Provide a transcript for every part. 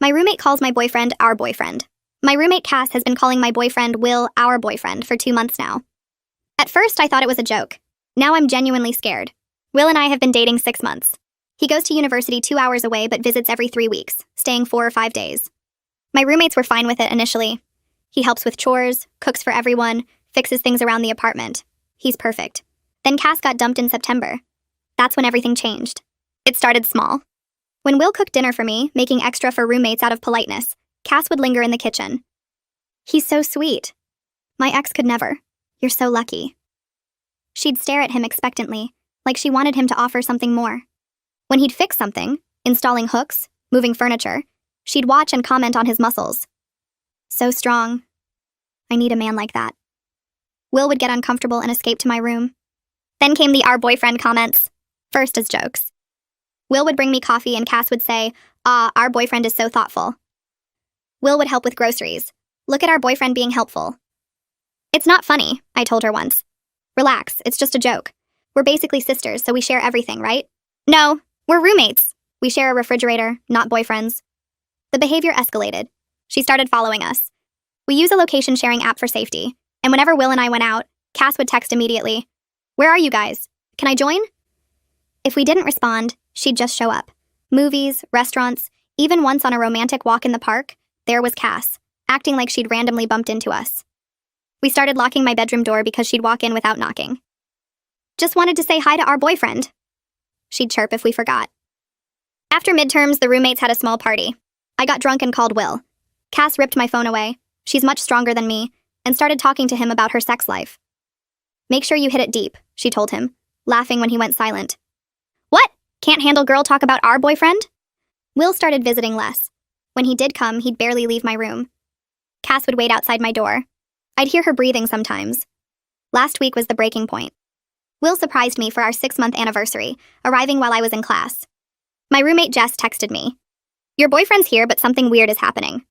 My roommate calls my boyfriend our boyfriend. My roommate Cass has been calling my boyfriend Will our boyfriend for 2 months now. At first, I thought it was a joke. Now I'm genuinely scared. Will and I have been dating 6 months. He goes to university 2 hours away but visits every 3 weeks, staying 4 or 5 days. My roommates were fine with it initially. He helps with chores, cooks for everyone, fixes things around the apartment. He's perfect. Then Cass got dumped in September. That's when everything changed. It started small. When Will cooked dinner for me, making extra for roommates out of politeness, Cass would linger in the kitchen. He's so sweet. My ex could never. You're so lucky. She'd stare at him expectantly, like she wanted him to offer something more. When he'd fix something, installing hooks, moving furniture, she'd watch and comment on his muscles. So strong. I need a man like that. Will would get uncomfortable and escape to my room. Then came the our boyfriend comments, first as jokes. Will would bring me coffee and Cass would say, our boyfriend is so thoughtful. Will would help with groceries. Look at our boyfriend being helpful. It's not funny, I told her once. Relax, it's just a joke. We're basically sisters, so we share everything, right? No, we're roommates. We share a refrigerator, not boyfriends. The behavior escalated. She started following us. We use a location sharing app for safety, and whenever Will and I went out, Cass would text immediately. Where are you guys? Can I join? If we didn't respond, she'd just show up. Movies, restaurants, even once on a romantic walk in the park, there was Cass, acting like she'd randomly bumped into us. We started locking my bedroom door because she'd walk in without knocking. Just wanted to say hi to our boyfriend. She'd chirp if we forgot. After midterms, the roommates had a small party. I got drunk and called Will. Cass ripped my phone away. She's much stronger than me, and started talking to him about her sex life. Make sure you hit it deep, she told him, laughing when he went silent. What? Can't handle girl talk about our boyfriend? Will started visiting less. When he did come, he'd barely leave my room. Cass would wait outside my door. I'd hear her breathing sometimes. Last week was the breaking point. Will surprised me for our 6-month anniversary, arriving while I was in class. My roommate Jess texted me. Your boyfriend's here, but something weird is happening.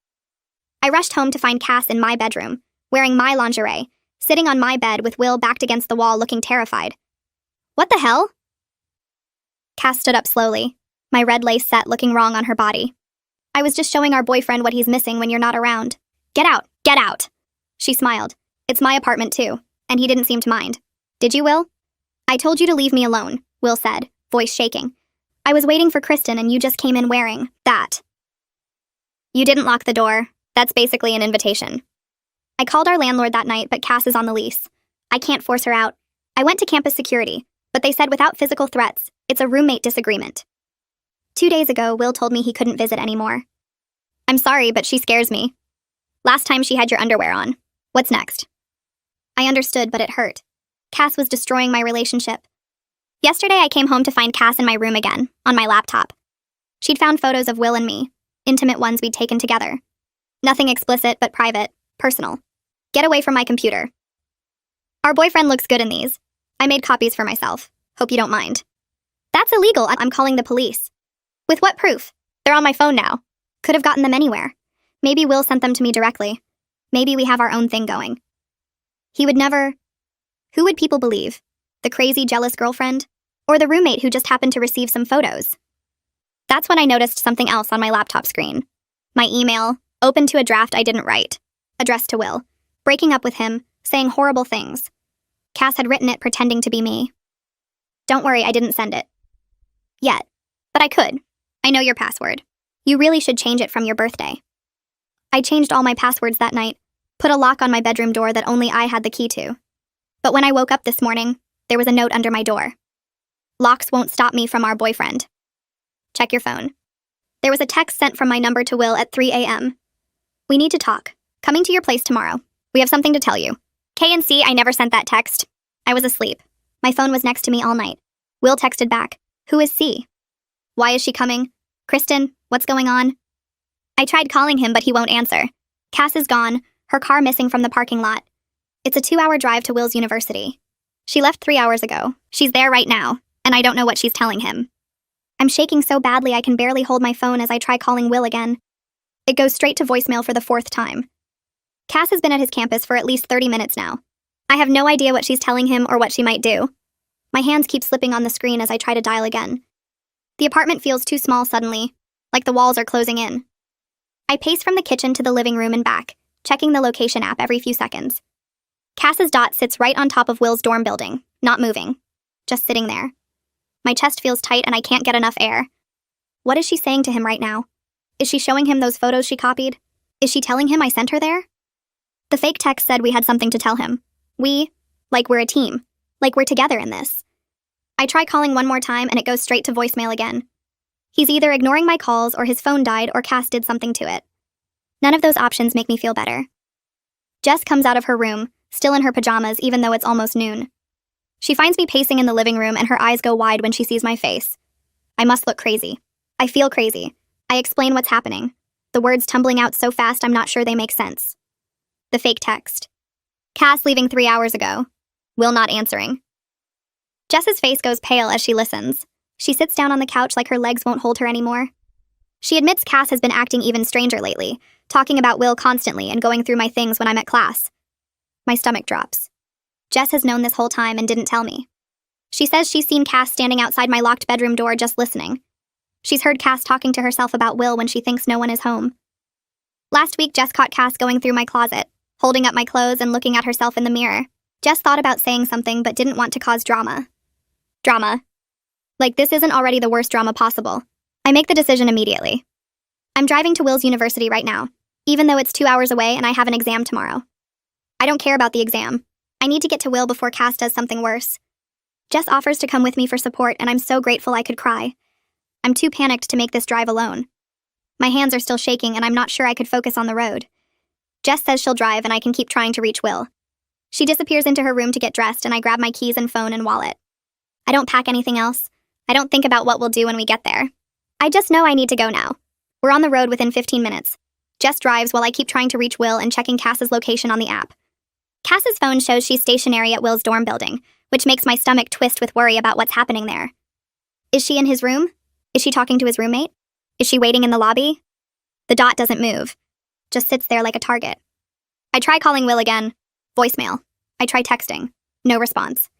I rushed home to find Cass in my bedroom, wearing my lingerie, sitting on my bed with Will backed against the wall looking terrified. What the hell? Cass stood up slowly, my red lace set looking wrong on her body. I was just showing our boyfriend what he's missing when you're not around. Get out, get out. She smiled. It's my apartment too, and he didn't seem to mind. Did you, Will? I told you to leave me alone, Will said, voice shaking. I was waiting for Kristen and you just came in wearing that. You didn't lock the door. That's basically an invitation. I called our landlord that night, but Cass is on the lease. I can't force her out. I went to campus security, but they said without physical threats, it's a roommate disagreement. 2 days ago, Will told me he couldn't visit anymore. I'm sorry, but she scares me. Last time she had your underwear on. What's next? I understood, but it hurt. Cass was destroying my relationship. Yesterday, I came home to find Cass in my room again, on my laptop. She'd found photos of Will and me, intimate ones we'd taken together. Nothing explicit, but private, personal. Get away from my computer. Our boyfriend looks good in these. I made copies for myself. Hope you don't mind. That's illegal. I'm calling the police. With what proof? They're on my phone now. Could have gotten them anywhere. Maybe Will sent them to me directly. Maybe we have our own thing going. He would never... Who would people believe? The crazy, jealous girlfriend? Or the roommate who just happened to receive some photos? That's when I noticed something else on my laptop screen. My email, open to a draft I didn't write. Addressed to Will. Breaking up with him, saying horrible things. Cass had written it pretending to be me. Don't worry, I didn't send it. Yet. But I could. I know your password. You really should change it from your birthday. I changed all my passwords that night, put a lock on my bedroom door that only I had the key to. But when I woke up this morning, there was a note under my door. Locks won't stop me from our boyfriend. Check your phone. There was a text sent from my number to Will at 3 a.m. We need to talk. Coming to your place tomorrow. We have something to tell you. K&C, I never sent that text. I was asleep. My phone was next to me all night. Will texted back. Who is C? Why is she coming? Kristen, what's going on? I tried calling him, but he won't answer. Cass is gone, her car missing from the parking lot. It's a 2-hour drive to Will's university. She left 3 hours ago. She's there right now, and I don't know what she's telling him. I'm shaking so badly I can barely hold my phone as I try calling Will again. It goes straight to voicemail for the 4th time. Cass has been at his campus for at least 30 minutes now. I have no idea what she's telling him or what she might do. My hands keep slipping on the screen as I try to dial again. The apartment feels too small suddenly, like the walls are closing in. I pace from the kitchen to the living room and back, checking the location app every few seconds. Cass's Dot sits right on top of Will's dorm building, not moving, just sitting there. My chest feels tight and I can't get enough air. What is she saying to him right now? Is she showing him those photos she copied? Is she telling him I sent her there? The fake text said we had something to tell him. Like we're a team. Like we're together in this. I try calling one more time and it goes straight to voicemail again. He's either ignoring my calls or his phone died or Cass did something to it. None of those options make me feel better. Jess comes out of her room, still in her pajamas even though it's almost noon. She finds me pacing in the living room and her eyes go wide when she sees my face. I must look crazy. I feel crazy. I explain what's happening. The words tumbling out so fast I'm not sure they make sense. The fake text. Cass leaving 3 hours ago. Will not answering. Jess's face goes pale as she listens. She sits down on the couch like her legs won't hold her anymore. She admits Cass has been acting even stranger lately, talking about Will constantly and going through my things when I'm at class. My stomach drops. Jess has known this whole time and didn't tell me. She says she's seen Cass standing outside my locked bedroom door just listening. She's heard Cass talking to herself about Will when she thinks no one is home. Last week, Jess caught Cass going through my closet, holding up my clothes and looking at herself in the mirror. Jess thought about saying something but didn't want to cause drama. Drama. Like this isn't already the worst drama possible. I make the decision immediately. I'm driving to Will's university right now, even though it's 2 hours away and I have an exam tomorrow. I don't care about the exam. I need to get to Will before Cass does something worse. Jess offers to come with me for support and I'm so grateful I could cry. I'm too panicked to make this drive alone. My hands are still shaking and I'm not sure I could focus on the road. Jess says she'll drive and I can keep trying to reach Will. She disappears into her room to get dressed and I grab my keys and phone and wallet. I don't pack anything else. I don't think about what we'll do when we get there. I just know I need to go now. We're on the road within 15 minutes. Jess drives while I keep trying to reach Will and checking Cass's location on the app. Cass's phone shows she's stationary at Will's dorm building, which makes my stomach twist with worry about what's happening there. Is she in his room? Is she talking to his roommate? Is she waiting in the lobby? The Dot doesn't move. Just sits there like a target. I try calling Will again. Voicemail. I try texting. No response.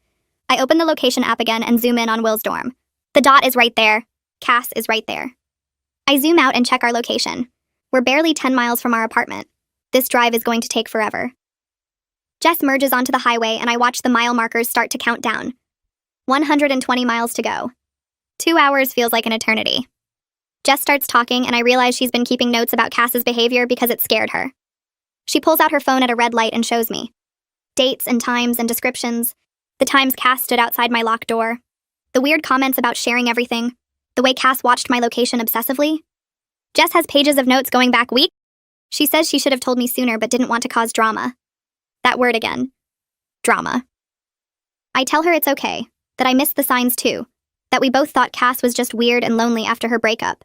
I open the location app again and zoom in on Will's dorm. The Dot is right there. Cass is right there. I zoom out and check our location. We're barely 10 miles from our apartment. This drive is going to take forever. Jess merges onto the highway and I watch the mile markers start to count down. 120 miles to go. 2 hours feels like an eternity. Jess starts talking and I realize she's been keeping notes about Cass's behavior because it scared her. She pulls out her phone at a red light and shows me. Dates and times and descriptions. The times Cass stood outside my locked door. The weird comments about sharing everything. The way Cass watched my location obsessively. Jess has pages of notes going back weeks. She says she should have told me sooner but didn't want to cause drama. That word again. Drama. I tell her it's okay, that I missed the signs too, that we both thought Cass was just weird and lonely after her breakup.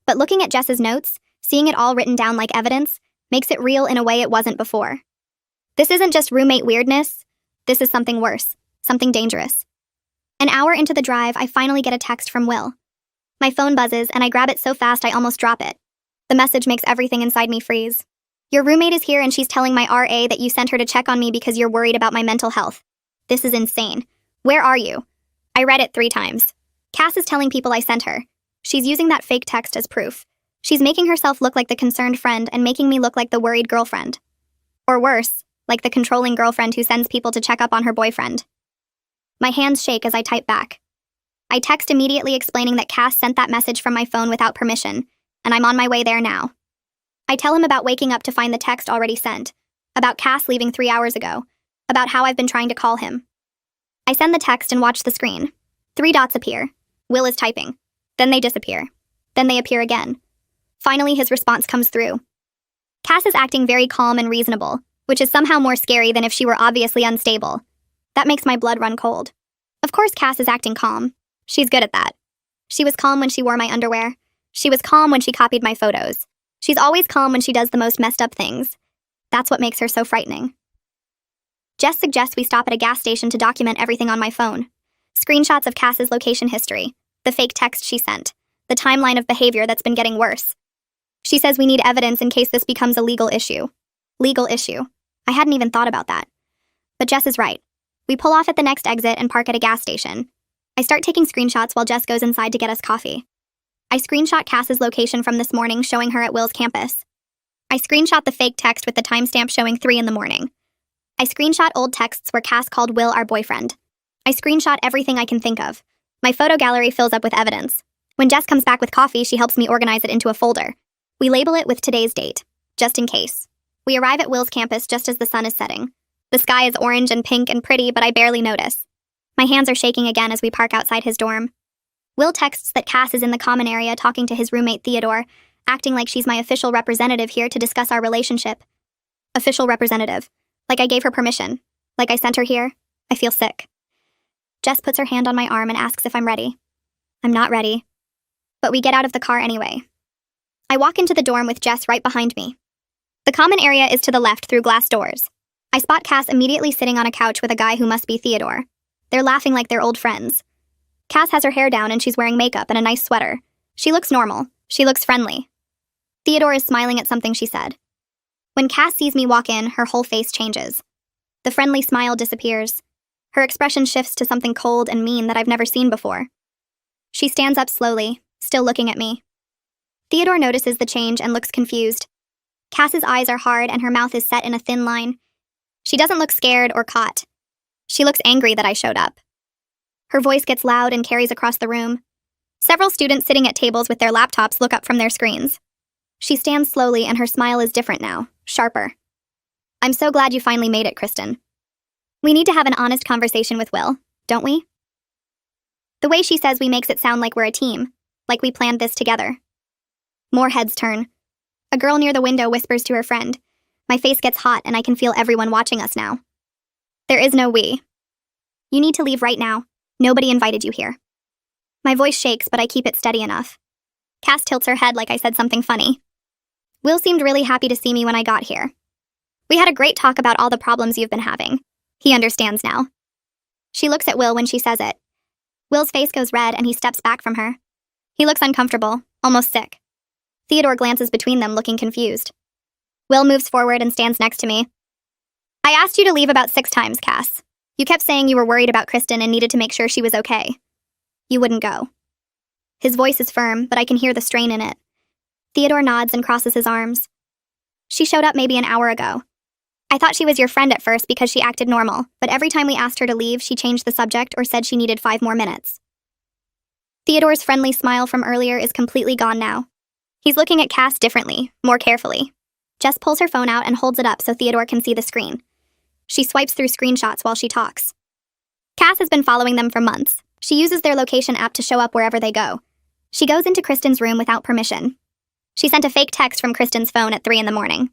But looking at Jess's notes, seeing it all written down like evidence, makes it real in a way it wasn't before. This isn't just roommate weirdness. This is something worse, something dangerous. An hour into the drive, I finally get a text from Will. My phone buzzes and I grab it so fast I almost drop it. The message makes everything inside me freeze. Your roommate is here and she's telling my RA that you sent her to check on me because you're worried about my mental health. This is insane. Where are you? I read it 3 times. Cass is telling people I sent her. She's using that fake text as proof. She's making herself look like the concerned friend and making me look like the worried girlfriend. Or worse, like the controlling girlfriend who sends people to check up on her boyfriend. My hands shake as I type back. I text immediately explaining that Cass sent that message from my phone without permission, and I'm on my way there now. I tell him about waking up to find the text already sent, about Cass leaving 3 hours ago, about how I've been trying to call him. I send the text and watch the screen. 3 dots appear. Will is typing. Then they disappear. Then they appear again. Finally, his response comes through. Cass is acting very calm and reasonable, which is somehow more scary than if she were obviously unstable. That makes my blood run cold. Of course Cass is acting calm. She's good at that. She was calm when she wore my underwear. She was calm when she copied my photos. She's always calm when she does the most messed up things. That's what makes her so frightening. Jess suggests we stop at a gas station to document everything on my phone. Screenshots of Cass's location history, the fake text she sent, the timeline of behavior that's been getting worse. She says we need evidence in case this becomes a legal issue. Legal issue. I hadn't even thought about that. But Jess is right. We pull off at the next exit and park at a gas station. I start taking screenshots while Jess goes inside to get us coffee. I screenshot Cass's location from this morning showing her at Will's campus. I screenshot the fake text with the timestamp showing 3 in the morning. I screenshot old texts where Cass called Will our boyfriend. I screenshot everything I can think of. My photo gallery fills up with evidence. When Jess comes back with coffee, she helps me organize it into a folder. We label it with today's date, just in case. We arrive at Will's campus just as the sun is setting. The sky is orange and pink and pretty, but I barely notice. My hands are shaking again as we park outside his dorm. Will texts that Cass is in the common area talking to his roommate Theodore, acting like she's my official representative here to discuss our relationship. Official representative. Like I gave her permission. Like I sent her here. I feel sick. Jess puts her hand on my arm and asks if I'm ready. I'm not ready. But we get out of the car anyway. I walk into the dorm with Jess right behind me. The common area is to the left through glass doors. I spot Cass immediately sitting on a couch with a guy who must be Theodore. They're laughing like they're old friends. Cass has her hair down and she's wearing makeup and a nice sweater. She looks normal. She looks friendly. Theodore is smiling at something she said. When Cass sees me walk in, her whole face changes. The friendly smile disappears. Her expression shifts to something cold and mean that I've never seen before. She stands up slowly, still looking at me. Theodore notices the change and looks confused. Cass's eyes are hard and her mouth is set in a thin line. She doesn't look scared or caught. She looks angry that I showed up. Her voice gets loud and carries across the room. Several students sitting at tables with their laptops look up from their screens. She stands slowly and her smile is different now, sharper. I'm so glad you finally made it, Kristen. We need to have an honest conversation with Will, don't we? The way she says we makes it sound like we're a team, like we planned this together. More heads turn. A girl near the window whispers to her friend. My face gets hot and I can feel everyone watching us now. There is no we. You need to leave right now. Nobody invited you here. My voice shakes, but I keep it steady enough. Cass tilts her head like I said something funny. Will seemed really happy to see me when I got here. We had a great talk about all the problems you've been having. He understands now. She looks at Will when she says it. Will's face goes red and he steps back from her. He looks uncomfortable, almost sick. Theodore glances between them, looking confused. Will moves forward and stands next to me. I asked you to leave about 6 times, Cass. You kept saying you were worried about Kristen and needed to make sure she was okay. You wouldn't go. His voice is firm, but I can hear the strain in it. Theodore nods and crosses his arms. She showed up maybe an hour ago. I thought she was your friend at first because she acted normal, but every time we asked her to leave, she changed the subject or said she needed 5 more minutes. Theodore's friendly smile from earlier is completely gone now. He's looking at Cass differently, more carefully. Jess pulls her phone out and holds it up so Theodore can see the screen. She swipes through screenshots while she talks. Cass has been following them for months. She uses their location app to show up wherever they go. She goes into Kristen's room without permission. She sent a fake text from Kristen's phone at 3 in the morning.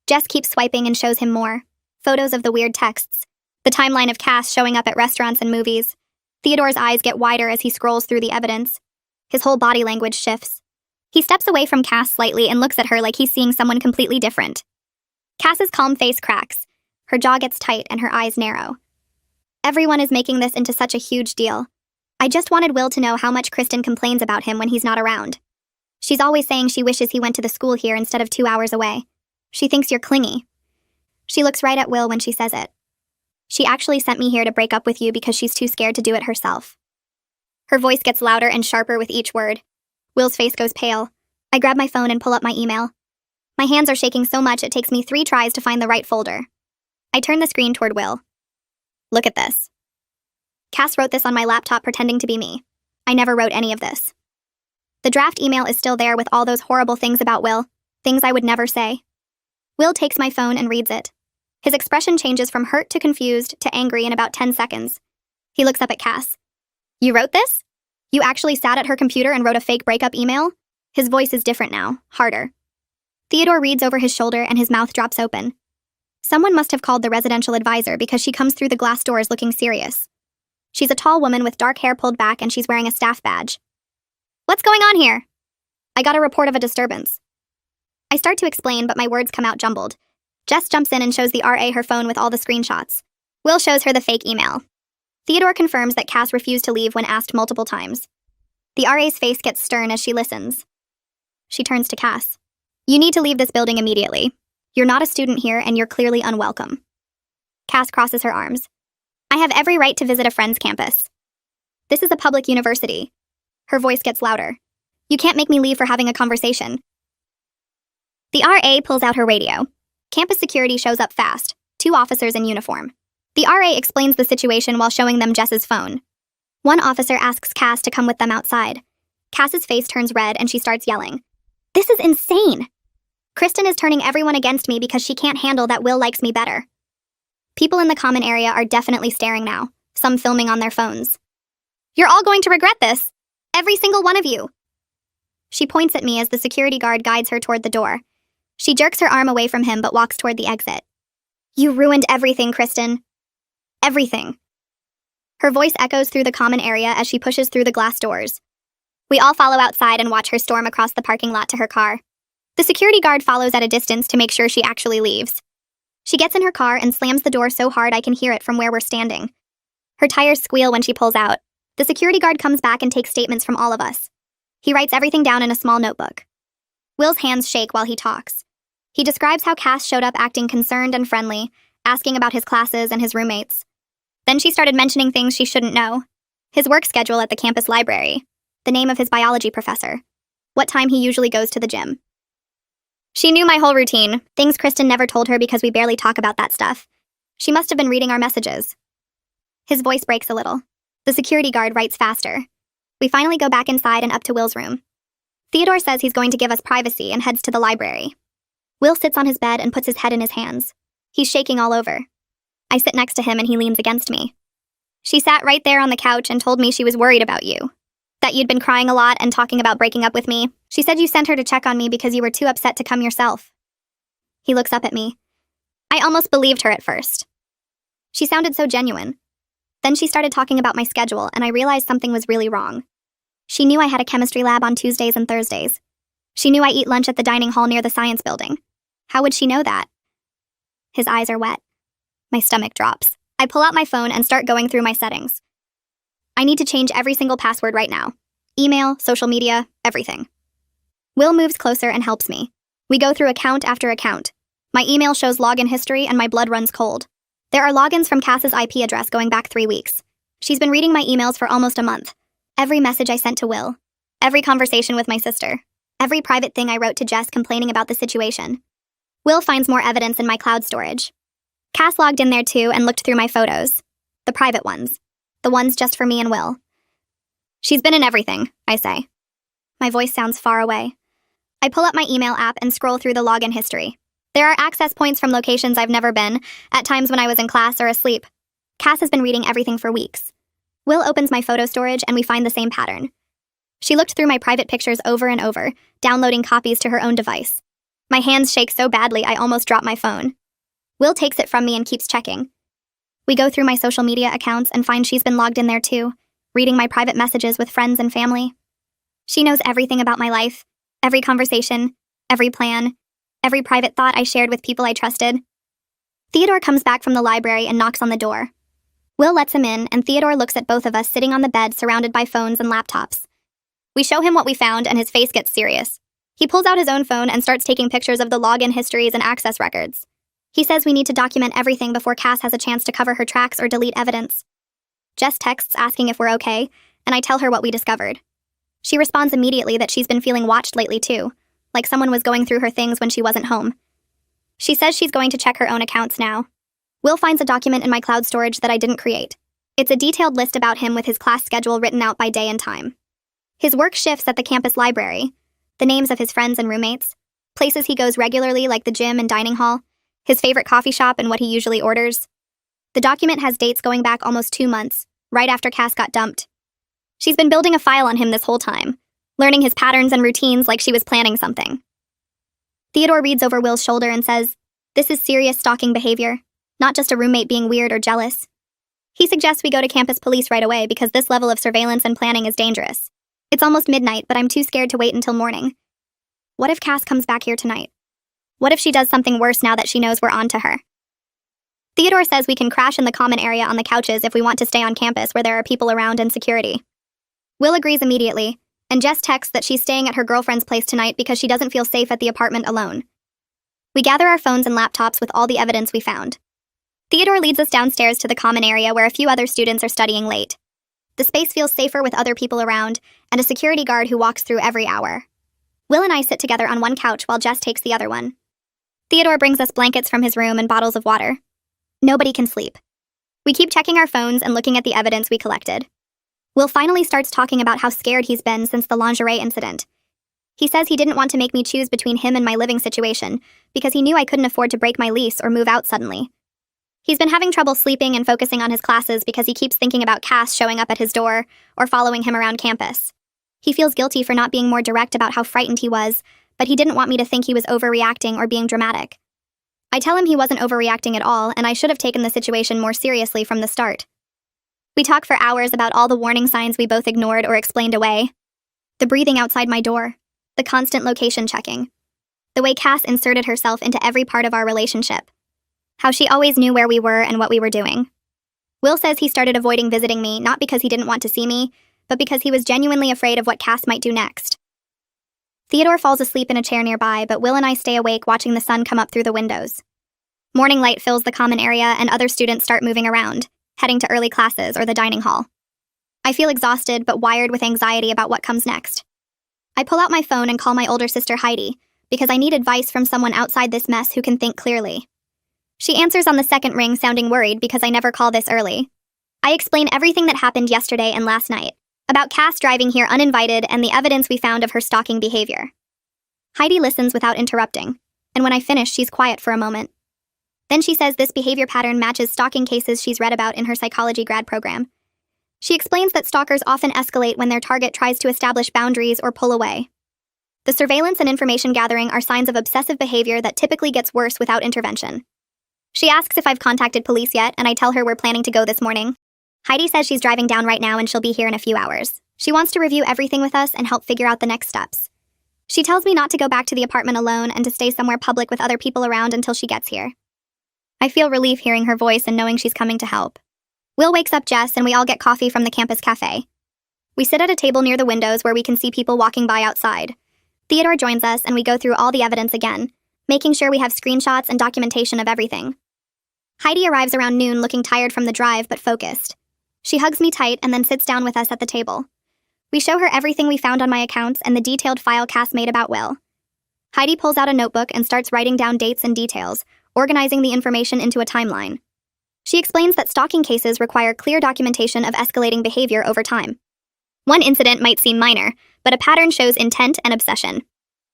Jess keeps swiping and shows him more. Photos of the weird texts. The timeline of Cass showing up at restaurants and movies. Theodore's eyes get wider as he scrolls through the evidence. His whole body language shifts. He steps away from Cass slightly and looks at her like he's seeing someone completely different. Cass's calm face cracks. Her jaw gets tight and her eyes narrow. Everyone is making this into such a huge deal. I just wanted Will to know how much Kristen complains about him when he's not around. She's always saying she wishes he went to the school here instead of 2 hours away. She thinks you're clingy. She looks right at Will when she says it. She actually sent me here to break up with you because she's too scared to do it herself. Her voice gets louder and sharper with each word. Will's face goes pale. I grab my phone and pull up my email. My hands are shaking so much it takes me 3 tries to find the right folder. I turn the screen toward Will. Look at this. Cass wrote this on my laptop pretending to be me. I never wrote any of this. The draft email is still there with all those horrible things about Will, things I would never say. Will takes my phone and reads it. His expression changes from hurt to confused to angry in about 10 seconds. He looks up at Cass. You wrote this? You actually sat at her computer and wrote a fake breakup email? His voice is different now, harder. Theodore reads over his shoulder and his mouth drops open. Someone must have called the residential advisor because she comes through the glass doors looking serious. She's a tall woman with dark hair pulled back and she's wearing a staff badge. What's going on here? I got a report of a disturbance. I start to explain, but my words come out jumbled. Jess jumps in and shows the RA her phone with all the screenshots. Will shows her the fake email. Theodore confirms that Cass refused to leave when asked multiple times. The RA's face gets stern as she listens. She turns to Cass. You need to leave this building immediately. You're not a student here and you're clearly unwelcome. Cass crosses her arms. I have every right to visit a friend's campus. This is a public university. Her voice gets louder. You can't make me leave for having a conversation. The RA pulls out her radio. Campus security shows up fast, 2 officers in uniform. The RA explains the situation while showing them Jess's phone. One officer asks Cass to come with them outside. Cass's face turns red and she starts yelling. This is insane! Kristen is turning everyone against me because she can't handle that Will likes me better. People in the common area are definitely staring now, some filming on their phones. You're all going to regret this! Every single one of you! She points at me as the security guard guides her toward the door. She jerks her arm away from him but walks toward the exit. You ruined everything, Kristen. Everything. Her voice echoes through the common area as she pushes through the glass doors. We all follow outside and watch her storm across the parking lot to her car. The security guard follows at a distance to make sure she actually leaves. She gets in her car and slams the door so hard I can hear it from where we're standing. Her tires squeal when she pulls out. The security guard comes back and takes statements from all of us. He writes everything down in a small notebook. Will's hands shake while he talks. He describes how Cass showed up acting concerned and friendly, asking about his classes and his roommates. Then she started mentioning things she shouldn't know. His work schedule at the campus library, the name of his biology professor, what time he usually goes to the gym. She knew my whole routine, things Kristen never told her because we barely talk about that stuff. She must have been reading our messages. His voice breaks a little. The security guard writes faster. We finally go back inside and up to Will's room. Theodore says he's going to give us privacy and heads to the library. Will sits on his bed and puts his head in his hands. He's shaking all over. I sit next to him and he leans against me. She sat right there on the couch and told me she was worried about you. That you'd been crying a lot and talking about breaking up with me. She said you sent her to check on me because you were too upset to come yourself. He looks up at me. I almost believed her at first. She sounded so genuine. Then she started talking about my schedule and I realized something was really wrong. She knew I had a chemistry lab on Tuesdays and Thursdays. She knew I eat lunch at the dining hall near the science building. How would she know that? His eyes are wet. My stomach drops. I pull out my phone and start going through my settings. I need to change every single password right now. Email, social media, everything. Will moves closer and helps me. We go through account after account. My email shows login history and my blood runs cold. There are logins from Cass's IP address going back 3 weeks. She's been reading my emails for almost a month. Every message I sent to Will. Every conversation with my sister. Every private thing I wrote to Jess complaining about the situation. Will finds more evidence in my cloud storage. Cass logged in there too and looked through my photos. The private ones. The ones just for me and Will. She's been in everything, I say. My voice sounds far away. I pull up my email app and scroll through the login history. There are access points from locations I've never been, at times when I was in class or asleep. Cass has been reading everything for weeks. Will opens my photo storage and we find the same pattern. She looked through my private pictures over and over, downloading copies to her own device. My hands shake so badly I almost drop my phone. Will takes it from me and keeps checking. We go through my social media accounts and find she's been logged in there too, reading my private messages with friends and family. She knows everything about my life, every conversation, every plan, every private thought I shared with people I trusted. Theodore comes back from the library and knocks on the door. Will lets him in, and Theodore looks at both of us sitting on the bed surrounded by phones and laptops. We show him what we found, and his face gets serious. He pulls out his own phone and starts taking pictures of the login histories and access records. He says we need to document everything before Cass has a chance to cover her tracks or delete evidence. Jess texts asking if we're okay, and I tell her what we discovered. She responds immediately that she's been feeling watched lately too, like someone was going through her things when she wasn't home. She says she's going to check her own accounts now. Will finds a document in my cloud storage that I didn't create. It's a detailed list about him with his class schedule written out by day and time. His work shifts at the campus library, the names of his friends and roommates, places he goes regularly like the gym and dining hall, his favorite coffee shop and what he usually orders. The document has dates going back almost 2 months, right after Cass got dumped. She's been building a file on him this whole time, learning his patterns and routines like she was planning something. Theodore reads over Will's shoulder and says, "This is serious stalking behavior, not just a roommate being weird or jealous." He suggests we go to campus police right away because this level of surveillance and planning is dangerous. It's almost midnight, but I'm too scared to wait until morning. What if Cass comes back here tonight? What if she does something worse now that she knows we're on to her? Theodore says we can crash in the common area on the couches if we want to stay on campus where there are people around and security. Will agrees immediately, and Jess texts that she's staying at her girlfriend's place tonight because she doesn't feel safe at the apartment alone. We gather our phones and laptops with all the evidence we found. Theodore leads us downstairs to the common area where a few other students are studying late. The space feels safer with other people around, and a security guard who walks through every hour. Will and I sit together on one couch while Jess takes the other one. Theodore brings us blankets from his room and bottles of water. Nobody can sleep. We keep checking our phones and looking at the evidence we collected. Will finally starts talking about how scared he's been since the lingerie incident. He says he didn't want to make me choose between him and my living situation because he knew I couldn't afford to break my lease or move out suddenly. He's been having trouble sleeping and focusing on his classes because he keeps thinking about Cass showing up at his door or following him around campus. He feels guilty for not being more direct about how frightened he was, but he didn't want me to think he was overreacting or being dramatic. I tell him he wasn't overreacting at all, and I should have taken the situation more seriously from the start. We talk for hours about all the warning signs we both ignored or explained away. The breathing outside my door, the constant location checking, the way Cass inserted herself into every part of our relationship, how she always knew where we were and what we were doing. Will says he started avoiding visiting me not because he didn't want to see me, but because he was genuinely afraid of what Cass might do next. Theodore falls asleep in a chair nearby, but Will and I stay awake watching the sun come up through the windows. Morning light fills the common area and other students start moving around, heading to early classes or the dining hall. I feel exhausted but wired with anxiety about what comes next. I pull out my phone and call my older sister Heidi, because I need advice from someone outside this mess who can think clearly. She answers on the second ring, sounding worried because I never call this early. I explain everything that happened yesterday and last night, about Cass driving here uninvited and the evidence we found of her stalking behavior. Heidi listens without interrupting, and when I finish, she's quiet for a moment. Then she says this behavior pattern matches stalking cases she's read about in her psychology grad program. She explains that stalkers often escalate when their target tries to establish boundaries or pull away. The surveillance and information gathering are signs of obsessive behavior that typically gets worse without intervention. She asks if I've contacted police yet, and I tell her we're planning to go this morning. Heidi says she's driving down right now and she'll be here in a few hours. She wants to review everything with us and help figure out the next steps. She tells me not to go back to the apartment alone and to stay somewhere public with other people around until she gets here. I feel relief hearing her voice and knowing she's coming to help. Will wakes up Jess and we all get coffee from the campus cafe. We sit at a table near the windows where we can see people walking by outside. Theodore joins us and we go through all the evidence again, making sure we have screenshots and documentation of everything. Heidi arrives around noon looking tired from the drive but focused. She hugs me tight and then sits down with us at the table. We show her everything we found on my accounts and the detailed file Cass made about Will. Heidi pulls out a notebook and starts writing down dates and details, organizing the information into a timeline. She explains that stalking cases require clear documentation of escalating behavior over time. One incident might seem minor, but a pattern shows intent and obsession.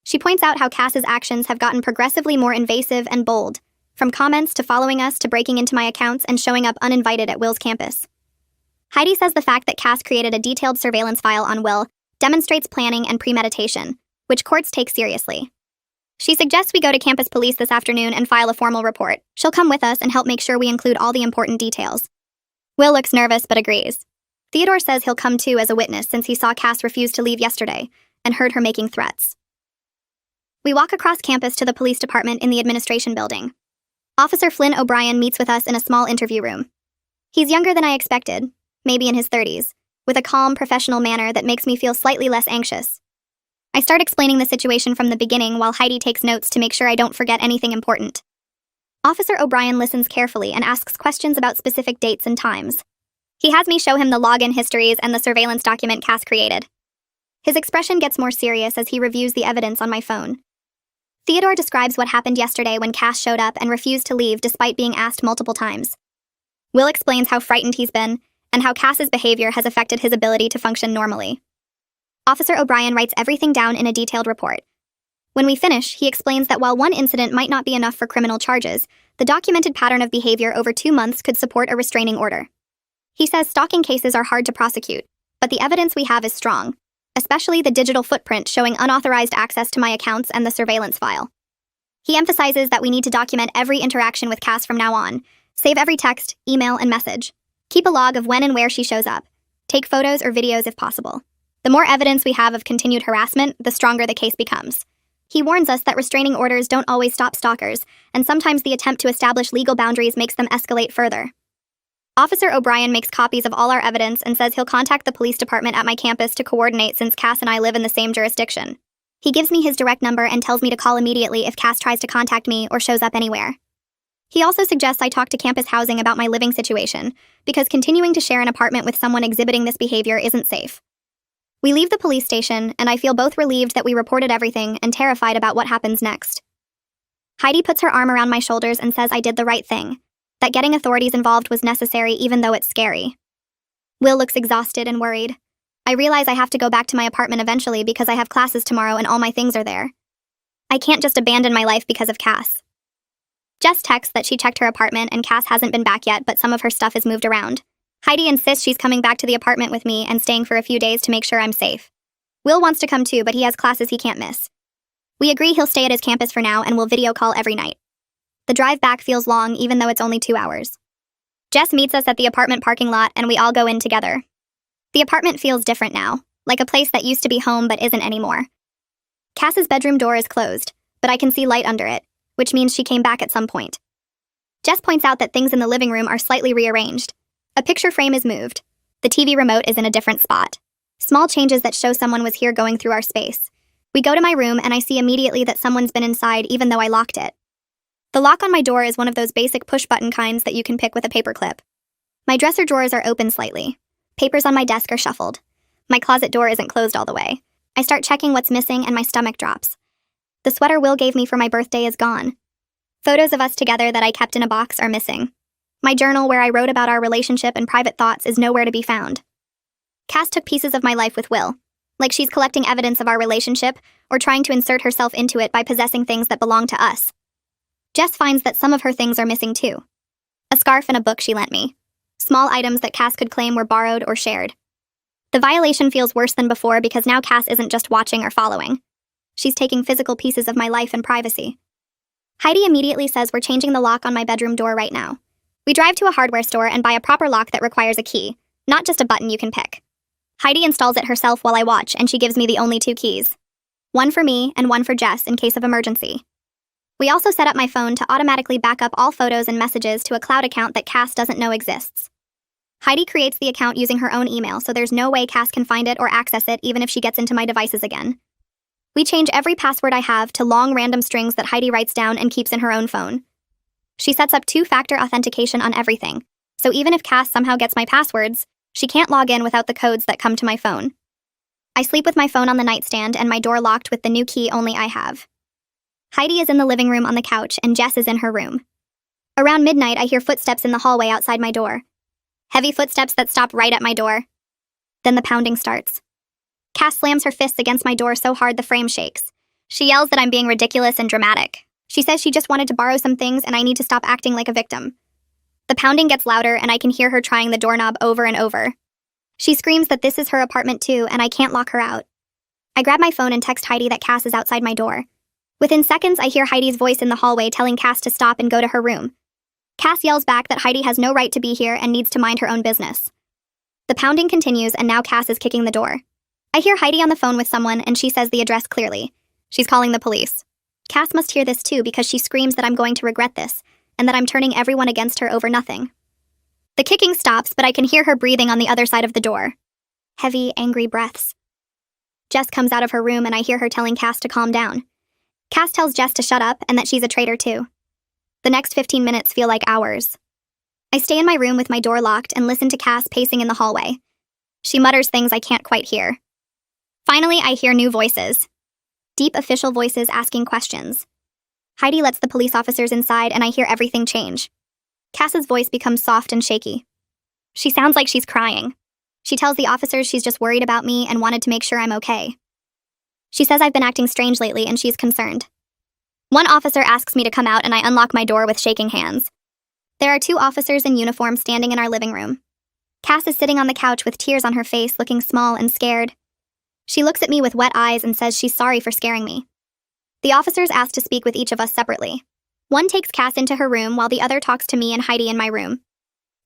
She points out how Cass's actions have gotten progressively more invasive and bold, from comments to following us to breaking into my accounts and showing up uninvited at Will's campus. Heidi says the fact that Cass created a detailed surveillance file on Will demonstrates planning and premeditation, which courts take seriously. She suggests we go to campus police this afternoon and file a formal report. She'll come with us and help make sure we include all the important details. Will looks nervous but agrees. Theodore says he'll come too as a witness since he saw Cass refuse to leave yesterday and heard her making threats. We walk across campus to the police department in the administration building. Officer Flynn O'Brien meets with us in a small interview room. He's younger than I expected, maybe in his 30s, with a calm, professional manner that makes me feel slightly less anxious. I start explaining the situation from the beginning while Heidi takes notes to make sure I don't forget anything important. Officer O'Brien listens carefully and asks questions about specific dates and times. He has me show him the login histories and the surveillance document Cass created. His expression gets more serious as he reviews the evidence on my phone. Theodore describes what happened yesterday when Cass showed up and refused to leave despite being asked multiple times. Will explains how frightened he's been and how Cass's behavior has affected his ability to function normally. Officer O'Brien writes everything down in a detailed report. When we finish, he explains that while one incident might not be enough for criminal charges, the documented pattern of behavior over 2 months could support a restraining order. He says stalking cases are hard to prosecute, but the evidence we have is strong, especially the digital footprint showing unauthorized access to my accounts and the surveillance file. He emphasizes that we need to document every interaction with Cass from now on, save every text, email, and message. Keep a log of when and where she shows up. Take photos or videos if possible. The more evidence we have of continued harassment, the stronger the case becomes. He warns us that restraining orders don't always stop stalkers, and sometimes the attempt to establish legal boundaries makes them escalate further. Officer O'Brien makes copies of all our evidence and says he'll contact the police department at my campus to coordinate since Cass and I live in the same jurisdiction. He gives me his direct number and tells me to call immediately if Cass tries to contact me or shows up anywhere. He also suggests I talk to campus housing about my living situation, because continuing to share an apartment with someone exhibiting this behavior isn't safe. We leave the police station, and I feel both relieved that we reported everything and terrified about what happens next. Heidi puts her arm around my shoulders and says I did the right thing, that getting authorities involved was necessary even though it's scary. Will looks exhausted and worried. I realize I have to go back to my apartment eventually because I have classes tomorrow and all my things are there. I can't just abandon my life because of Cass. Jess texts that she checked her apartment and Cass hasn't been back yet, but some of her stuff is moved around. Heidi insists she's coming back to the apartment with me and staying for a few days to make sure I'm safe. Will wants to come too, but he has classes he can't miss. We agree he'll stay at his campus for now and will video call every night. The drive back feels long even though it's only 2 hours. Jess meets us at the apartment parking lot and we all go in together. The apartment feels different now, like a place that used to be home but isn't anymore. Cass's bedroom door is closed, but I can see light under it, which means she came back at some point. Jess points out that things in the living room are slightly rearranged. A picture frame is moved. The TV remote is in a different spot. Small changes that show someone was here going through our space. We go to my room and I see immediately that someone's been inside even though I locked it. The lock on my door is one of those basic push-button kinds that you can pick with a paperclip. My dresser drawers are open slightly. Papers on my desk are shuffled. My closet door isn't closed all the way. I start checking what's missing and my stomach drops. The sweater Will gave me for my birthday is gone. Photos of us together that I kept in a box are missing. My journal where I wrote about our relationship and private thoughts is nowhere to be found. Cass took pieces of my life with Will, like she's collecting evidence of our relationship or trying to insert herself into it by possessing things that belong to us. Jess finds that some of her things are missing too. A scarf and a book she lent me. Small items that Cass could claim were borrowed or shared. The violation feels worse than before because now Cass isn't just watching or following. She's taking physical pieces of my life and privacy. Heidi immediately says we're changing the lock on my bedroom door right now. We drive to a hardware store and buy a proper lock that requires a key, not just a button you can pick. Heidi installs it herself while I watch, and she gives me the only 2 keys. One for me and one for Jess in case of emergency. We also set up my phone to automatically back up all photos and messages to a cloud account that Cass doesn't know exists. Heidi creates the account using her own email, so there's no way Cass can find it or access it even if she gets into my devices again. We change every password I have to long random strings that Heidi writes down and keeps in her own phone. She sets up 2-factor authentication on everything, so even if Cass somehow gets my passwords, she can't log in without the codes that come to my phone. I sleep with my phone on the nightstand and my door locked with the new key only I have. Heidi is in the living room on the couch and Jess is in her room. Around midnight, I hear footsteps in the hallway outside my door. Heavy footsteps that stop right at my door. Then the pounding starts. Cass slams her fists against my door so hard the frame shakes. She yells that I'm being ridiculous and dramatic. She says she just wanted to borrow some things and I need to stop acting like a victim. The pounding gets louder and I can hear her trying the doorknob over and over. She screams that this is her apartment too and I can't lock her out. I grab my phone and text Heidi that Cass is outside my door. Within seconds, I hear Heidi's voice in the hallway telling Cass to stop and go to her room. Cass yells back that Heidi has no right to be here and needs to mind her own business. The pounding continues and now Cass is kicking the door. I hear Heidi on the phone with someone and she says the address clearly. She's calling the police. Cass must hear this too because she screams that I'm going to regret this and that I'm turning everyone against her over nothing. The kicking stops, but I can hear her breathing on the other side of the door. Heavy, angry breaths. Jess comes out of her room and I hear her telling Cass to calm down. Cass tells Jess to shut up and that she's a traitor too. The next 15 minutes feel like hours. I stay in my room with my door locked and listen to Cass pacing in the hallway. She mutters things I can't quite hear. Finally, I hear new voices. Deep official voices asking questions. Heidi lets the police officers inside and I hear everything change. Cass's voice becomes soft and shaky. She sounds like she's crying. She tells the officers she's just worried about me and wanted to make sure I'm okay. She says I've been acting strange lately and she's concerned. One officer asks me to come out and I unlock my door with shaking hands. There are 2 officers in uniform standing in our living room. Cass is sitting on the couch with tears on her face, looking small and scared. She looks at me with wet eyes and says she's sorry for scaring me. The officers ask to speak with each of us separately. One takes Cass into her room while the other talks to me and Heidi in my room.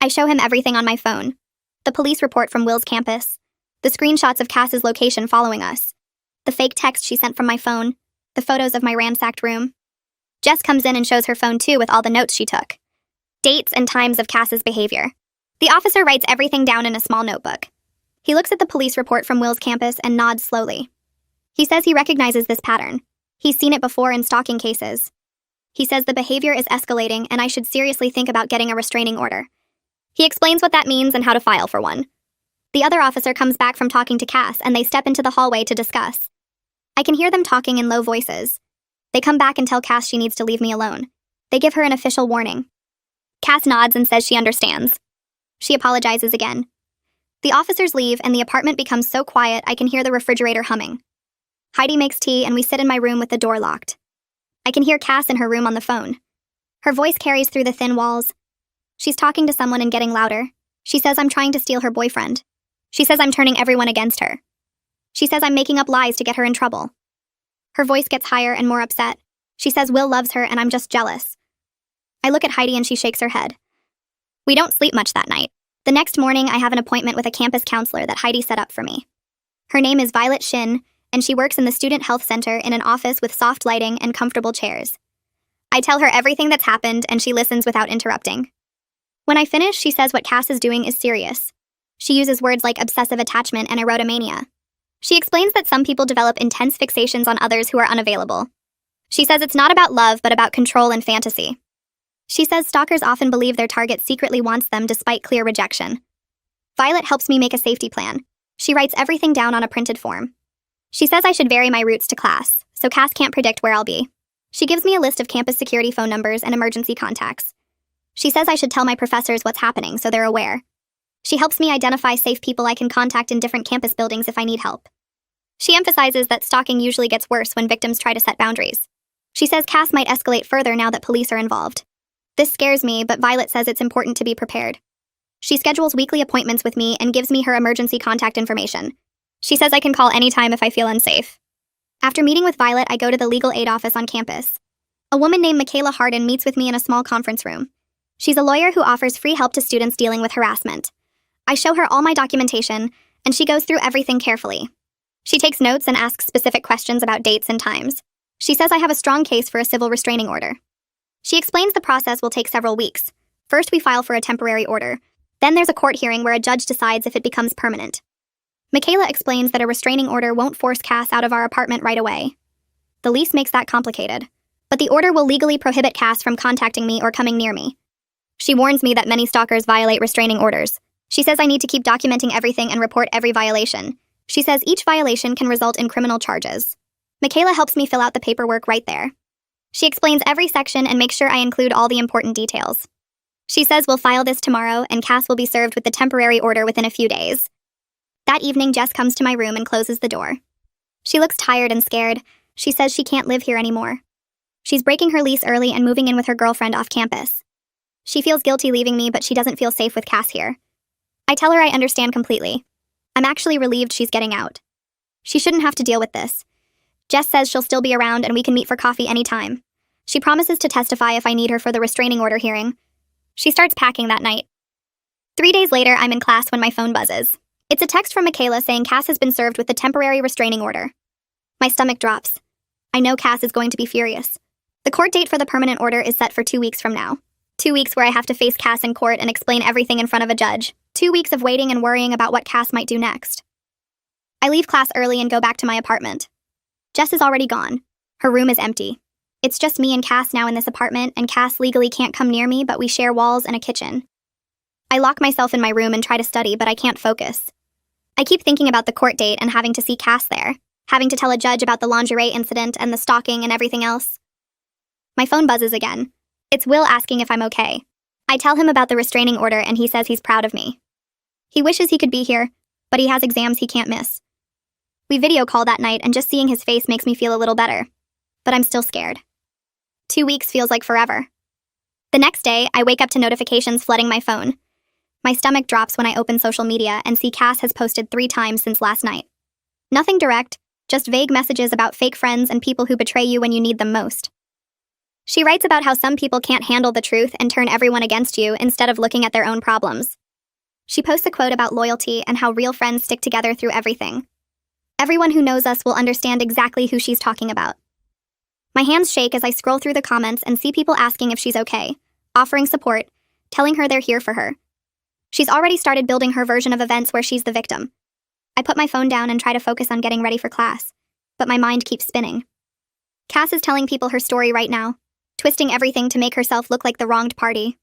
I show him everything on my phone. The police report from Will's campus. The screenshots of Cass's location following us. The fake text she sent from my phone. The photos of my ransacked room. Jess comes in and shows her phone too with all the notes she took. Dates and times of Cass's behavior. The officer writes everything down in a small notebook. He looks at the police report from Will's campus and nods slowly. He says he recognizes this pattern. He's seen it before in stalking cases. He says the behavior is escalating and I should seriously think about getting a restraining order. He explains what that means and how to file for one. The other officer comes back from talking to Cass and they step into the hallway to discuss. I can hear them talking in low voices. They come back and tell Cass she needs to leave me alone. They give her an official warning. Cass nods and says she understands. She apologizes again. The officers leave and the apartment becomes so quiet I can hear the refrigerator humming. Heidi makes tea and we sit in my room with the door locked. I can hear Cass in her room on the phone. Her voice carries through the thin walls. She's talking to someone and getting louder. She says I'm trying to steal her boyfriend. She says I'm turning everyone against her. She says I'm making up lies to get her in trouble. Her voice gets higher and more upset. She says Will loves her and I'm just jealous. I look at Heidi and she shakes her head. We don't sleep much that night. The next morning, I have an appointment with a campus counselor that Heidi set up for me. Her name is Violet Shin, and she works in the Student Health Center in an office with soft lighting and comfortable chairs. I tell her everything that's happened and she listens without interrupting. When I finish, she says what Cass is doing is serious. She uses words like obsessive attachment and erotomania. She explains that some people develop intense fixations on others who are unavailable. She says it's not about love, but about control and fantasy. She says stalkers often believe their target secretly wants them despite clear rejection. Violet helps me make a safety plan. She writes everything down on a printed form. She says I should vary my routes to class, so Cass can't predict where I'll be. She gives me a list of campus security phone numbers and emergency contacts. She says I should tell my professors what's happening so they're aware. She helps me identify safe people I can contact in different campus buildings if I need help. She emphasizes that stalking usually gets worse when victims try to set boundaries. She says Cass might escalate further now that police are involved. This scares me, but Violet says it's important to be prepared. She schedules weekly appointments with me and gives me her emergency contact information. She says I can call anytime if I feel unsafe. After meeting with Violet, I go to the legal aid office on campus. A woman named Michaela Harden meets with me in a small conference room. She's a lawyer who offers free help to students dealing with harassment. I show her all my documentation, and she goes through everything carefully. She takes notes and asks specific questions about dates and times. She says I have a strong case for a civil restraining order. She explains the process will take several weeks. First, we file for a temporary order. Then there's a court hearing where a judge decides if it becomes permanent. Michaela explains that a restraining order won't force Cass out of our apartment right away. The lease makes that complicated. But the order will legally prohibit Cass from contacting me or coming near me. She warns me that many stalkers violate restraining orders. She says I need to keep documenting everything and report every violation. She says each violation can result in criminal charges. Michaela helps me fill out the paperwork right there. She explains every section and makes sure I include all the important details. She says we'll file this tomorrow and Cass will be served with the temporary order within a few days. That evening, Jess comes to my room and closes the door. She looks tired and scared. She says she can't live here anymore. She's breaking her lease early and moving in with her girlfriend off campus. She feels guilty leaving me, but she doesn't feel safe with Cass here. I tell her I understand completely. I'm actually relieved she's getting out. She shouldn't have to deal with this. Jess says she'll still be around and we can meet for coffee anytime. She promises to testify if I need her for the restraining order hearing. She starts packing that night. 3 days later, I'm in class when my phone buzzes. It's a text from Michaela saying Cass has been served with the temporary restraining order. My stomach drops. I know Cass is going to be furious. The court date for the permanent order is set for 2 weeks from now. 2 weeks where I have to face Cass in court and explain everything in front of a judge. 2 weeks of waiting and worrying about what Cass might do next. I leave class early and go back to my apartment. Jess is already gone. Her room is empty. It's just me and Cass now in this apartment, and Cass legally can't come near me, but we share walls and a kitchen. I lock myself in my room and try to study, but I can't focus. I keep thinking about the court date and having to see Cass there, having to tell a judge about the lingerie incident and the stalking and everything else. My phone buzzes again. It's Will asking if I'm okay. I tell him about the restraining order and he says he's proud of me. He wishes he could be here, but he has exams he can't miss. We video call that night and just seeing his face makes me feel a little better. But I'm still scared. 2 weeks feels like forever. The next day, I wake up to notifications flooding my phone. My stomach drops when I open social media and see Cass has posted 3 times since last night. Nothing direct, just vague messages about fake friends and people who betray you when you need them most. She writes about how some people can't handle the truth and turn everyone against you instead of looking at their own problems. She posts a quote about loyalty and how real friends stick together through everything. Everyone who knows us will understand exactly who she's talking about. My hands shake as I scroll through the comments and see people asking if she's okay, offering support, telling her they're here for her. She's already started building her version of events where she's the victim. I put my phone down and try to focus on getting ready for class, but my mind keeps spinning. Cass is telling people her story right now. twisting everything to make herself look like the wronged party.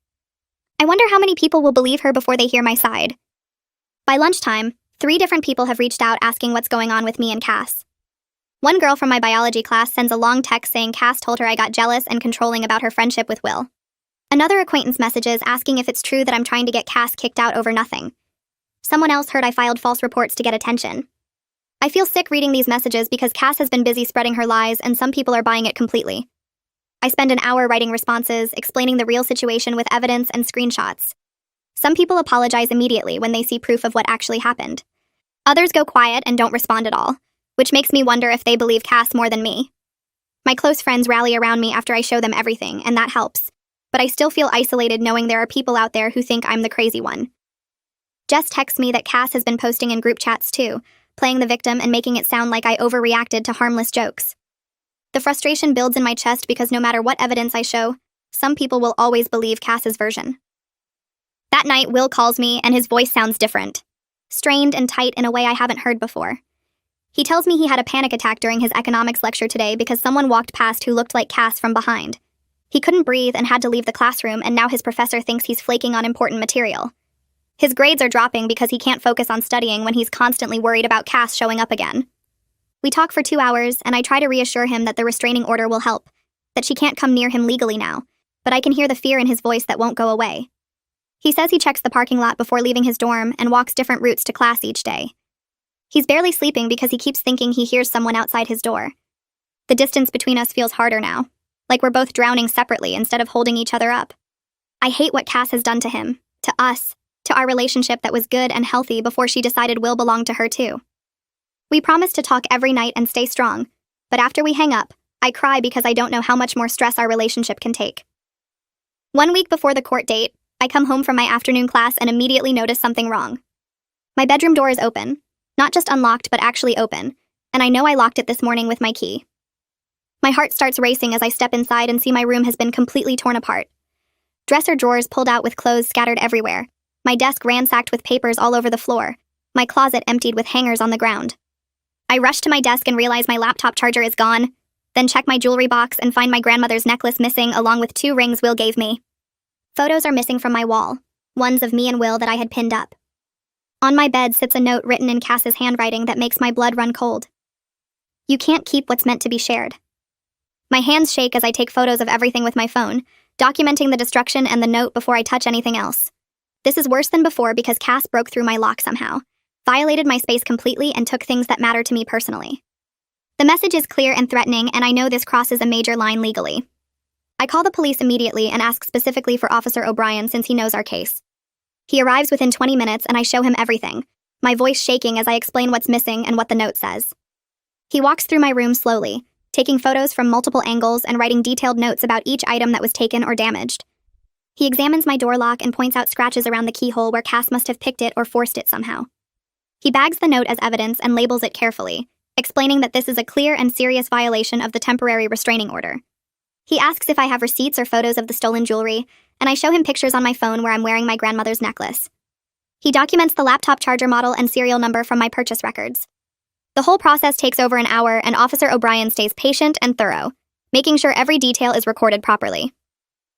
I wonder how many people will believe her before they hear my side. By lunchtime, 3 different people have reached out asking what's going on with me and Cass. One girl from my biology class sends a long text saying Cass told her I got jealous and controlling about her friendship with Will. Another acquaintance messages asking if it's true that I'm trying to get Cass kicked out over nothing. Someone else heard I filed false reports to get attention. I feel sick reading these messages because Cass has been busy spreading her lies and some people are buying it completely. I spend an hour writing responses, explaining the real situation with evidence and screenshots. Some people apologize immediately when they see proof of what actually happened. Others go quiet and don't respond at all, which makes me wonder if they believe Cass more than me. My close friends rally around me after I show them everything, and that helps. But I still feel isolated knowing there are people out there who think I'm the crazy one. Jess texts me that Cass has been posting in group chats too, playing the victim and making it sound like I overreacted to harmless jokes. The frustration builds in my chest because no matter what evidence I show, some people will always believe Cass's version. That night, Will calls me and his voice sounds different. Strained and tight in a way I haven't heard before. He tells me he had a panic attack during his economics lecture today because someone walked past who looked like Cass from behind. He couldn't breathe and had to leave the classroom, and now his professor thinks he's flaking on important material. His grades are dropping because he can't focus on studying when he's constantly worried about Cass showing up again. We talk for 2 hours, and I try to reassure him that the restraining order will help, that she can't come near him legally now, but I can hear the fear in his voice that won't go away. He says he checks the parking lot before leaving his dorm and walks different routes to class each day. He's barely sleeping because he keeps thinking he hears someone outside his door. The distance between us feels harder now, like we're both drowning separately instead of holding each other up. I hate what Cass has done to him, to us, to our relationship that was good and healthy before she decided Will belonged to her too. We promise to talk every night and stay strong, but after we hang up, I cry because I don't know how much more stress our relationship can take. 1 week before the court date, I come home from my afternoon class and immediately notice something wrong. My bedroom door is open, not just unlocked but actually open, and I know I locked it this morning with my key. My heart starts racing as I step inside and see my room has been completely torn apart. Dresser drawers pulled out with clothes scattered everywhere, my desk ransacked with papers all over the floor, my closet emptied with hangers on the ground. I rush to my desk and realize my laptop charger is gone, then check my jewelry box and find my grandmother's necklace missing along with 2 rings Will gave me. Photos are missing from my wall, ones of me and Will that I had pinned up. On my bed sits a note written in Cass's handwriting that makes my blood run cold. You can't keep what's meant to be shared. My hands shake as I take photos of everything with my phone, documenting the destruction and the note before I touch anything else. This is worse than before because Cass broke through my lock somehow, violated my space completely, and took things that matter to me personally. The message is clear and threatening, and I know this crosses a major line legally. I call the police immediately and ask specifically for Officer O'Brien since he knows our case. He arrives within 20 minutes and I show him everything, my voice shaking as I explain what's missing and what the note says. He walks through my room slowly, taking photos from multiple angles and writing detailed notes about each item that was taken or damaged. He examines my door lock and points out scratches around the keyhole where Cass must have picked it or forced it somehow. He bags the note as evidence and labels it carefully, explaining that this is a clear and serious violation of the temporary restraining order. He asks if I have receipts or photos of the stolen jewelry, and I show him pictures on my phone where I'm wearing my grandmother's necklace. He documents the laptop charger model and serial number from my purchase records. The whole process takes over an hour, and Officer O'Brien stays patient and thorough, making sure every detail is recorded properly.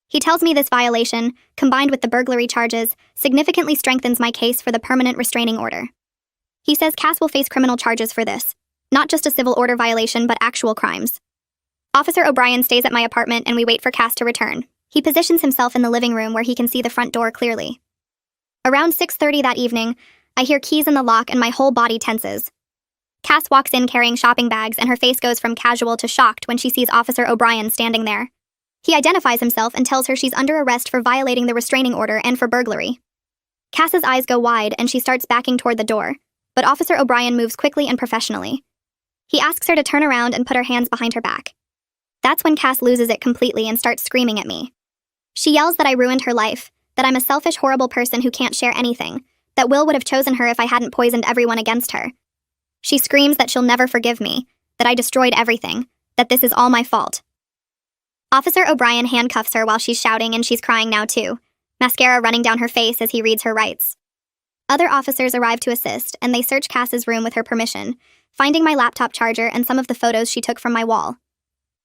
He tells me this violation, combined with the burglary charges, significantly strengthens my case for the permanent restraining order. He says Cass will face criminal charges for this, not just a civil order violation but actual crimes. Officer O'Brien stays at my apartment and we wait for Cass to return. He positions himself in the living room where he can see the front door clearly. Around 6:30 that evening, I hear keys in the lock and my whole body tenses. Cass walks in carrying shopping bags and her face goes from casual to shocked when she sees Officer O'Brien standing there. He identifies himself and tells her she's under arrest for violating the restraining order and for burglary. Cass's eyes go wide and she starts backing toward the door, but Officer O'Brien moves quickly and professionally. He asks her to turn around and put her hands behind her back. That's when Cass loses it completely and starts screaming at me. She yells that I ruined her life, that I'm a selfish, horrible person who can't share anything, that Will would have chosen her if I hadn't poisoned everyone against her. She screams that she'll never forgive me, that I destroyed everything, that this is all my fault. Officer O'Brien handcuffs her while she's shouting and she's crying now too, mascara running down her face as he reads her rights. Other officers arrive to assist, and they search Cass's room with her permission, finding my laptop charger and some of the photos she took from my wall.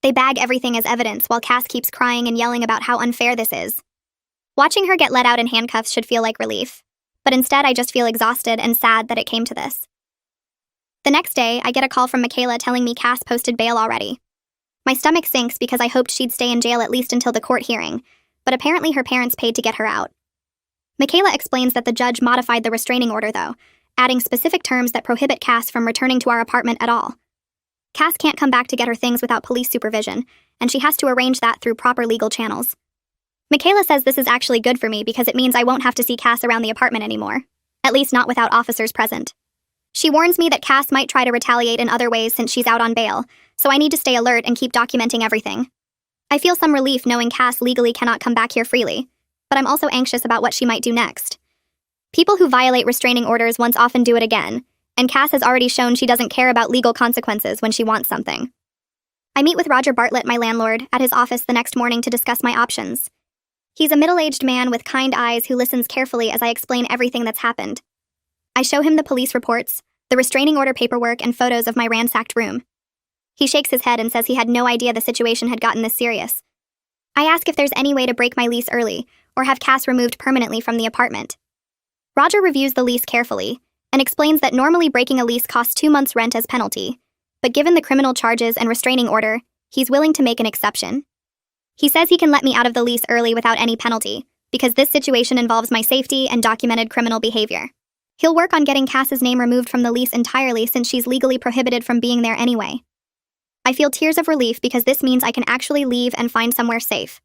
They bag everything as evidence while Cass keeps crying and yelling about how unfair this is. Watching her get let out in handcuffs should feel like relief, but instead I just feel exhausted and sad that it came to this. The next day, I get a call from Michaela telling me Cass posted bail already. My stomach sinks because I hoped she'd stay in jail at least until the court hearing, but apparently her parents paid to get her out. Michaela explains that the judge modified the restraining order, though, adding specific terms that prohibit Cass from returning to our apartment at all. Cass can't come back to get her things without police supervision, and she has to arrange that through proper legal channels. Michaela says this is actually good for me because it means I won't have to see Cass around the apartment anymore, at least not without officers present. She warns me that Cass might try to retaliate in other ways since she's out on bail, so I need to stay alert and keep documenting everything. I feel some relief knowing Cass legally cannot come back here freely, but I'm also anxious about what she might do next. People who violate restraining orders once often do it again, and Cass has already shown she doesn't care about legal consequences when she wants something. I meet with Roger Bartlett, my landlord, at his office the next morning to discuss my options. He's a middle-aged man with kind eyes who listens carefully as I explain everything that's happened. I show him the police reports, the restraining order paperwork, and photos of my ransacked room. He shakes his head and says he had no idea the situation had gotten this serious. I ask if there's any way to break my lease early, or have Cass removed permanently from the apartment. Roger reviews the lease carefully, and explains that normally breaking a lease costs 2 months' rent as penalty, but given the criminal charges and restraining order, he's willing to make an exception. He says he can let me out of the lease early without any penalty, because this situation involves my safety and documented criminal behavior. He'll work on getting Cass's name removed from the lease entirely since she's legally prohibited from being there anyway. I feel tears of relief because this means I can actually leave and find somewhere safe.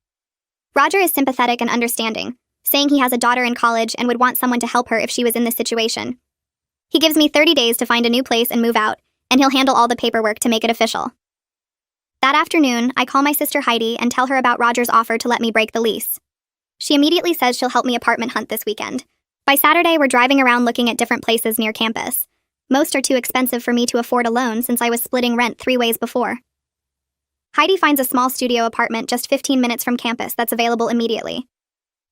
Roger is sympathetic and understanding, saying he has a daughter in college and would want someone to help her if she was in this situation. He gives me 30 days to find a new place and move out, and he'll handle all the paperwork to make it official. That afternoon, I call my sister Heidi and tell her about Roger's offer to let me break the lease. She immediately says she'll help me apartment hunt this weekend. By Saturday, we're driving around looking at different places near campus. Most are too expensive for me to afford alone since I was splitting rent 3 ways before. Heidi finds a small studio apartment just 15 minutes from campus that's available immediately.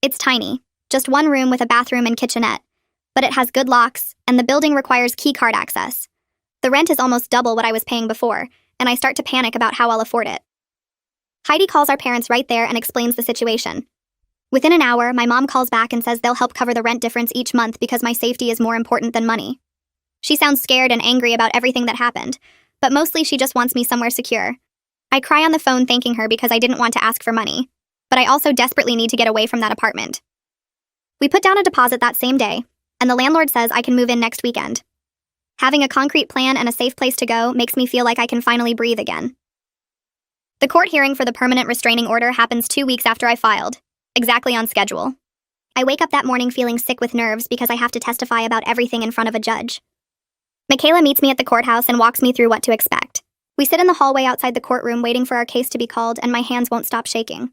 It's tiny, just 1 room with a bathroom and kitchenette, but it has good locks, and the building requires keycard access. The rent is almost double what I was paying before, and I start to panic about how I'll afford it. Heidi calls our parents right there and explains the situation. Within an hour, my mom calls back and says they'll help cover the rent difference each month because my safety is more important than money. She sounds scared and angry about everything that happened, but mostly she just wants me somewhere secure. I cry on the phone thanking her because I didn't want to ask for money, but I also desperately need to get away from that apartment. We put down a deposit that same day, and the landlord says I can move in next weekend. Having a concrete plan and a safe place to go makes me feel like I can finally breathe again. The court hearing for the permanent restraining order happens 2 weeks after I filed, exactly on schedule. I wake up that morning feeling sick with nerves because I have to testify about everything in front of a judge. Michaela meets me at the courthouse and walks me through what to expect. We sit in the hallway outside the courtroom waiting for our case to be called, and my hands won't stop shaking.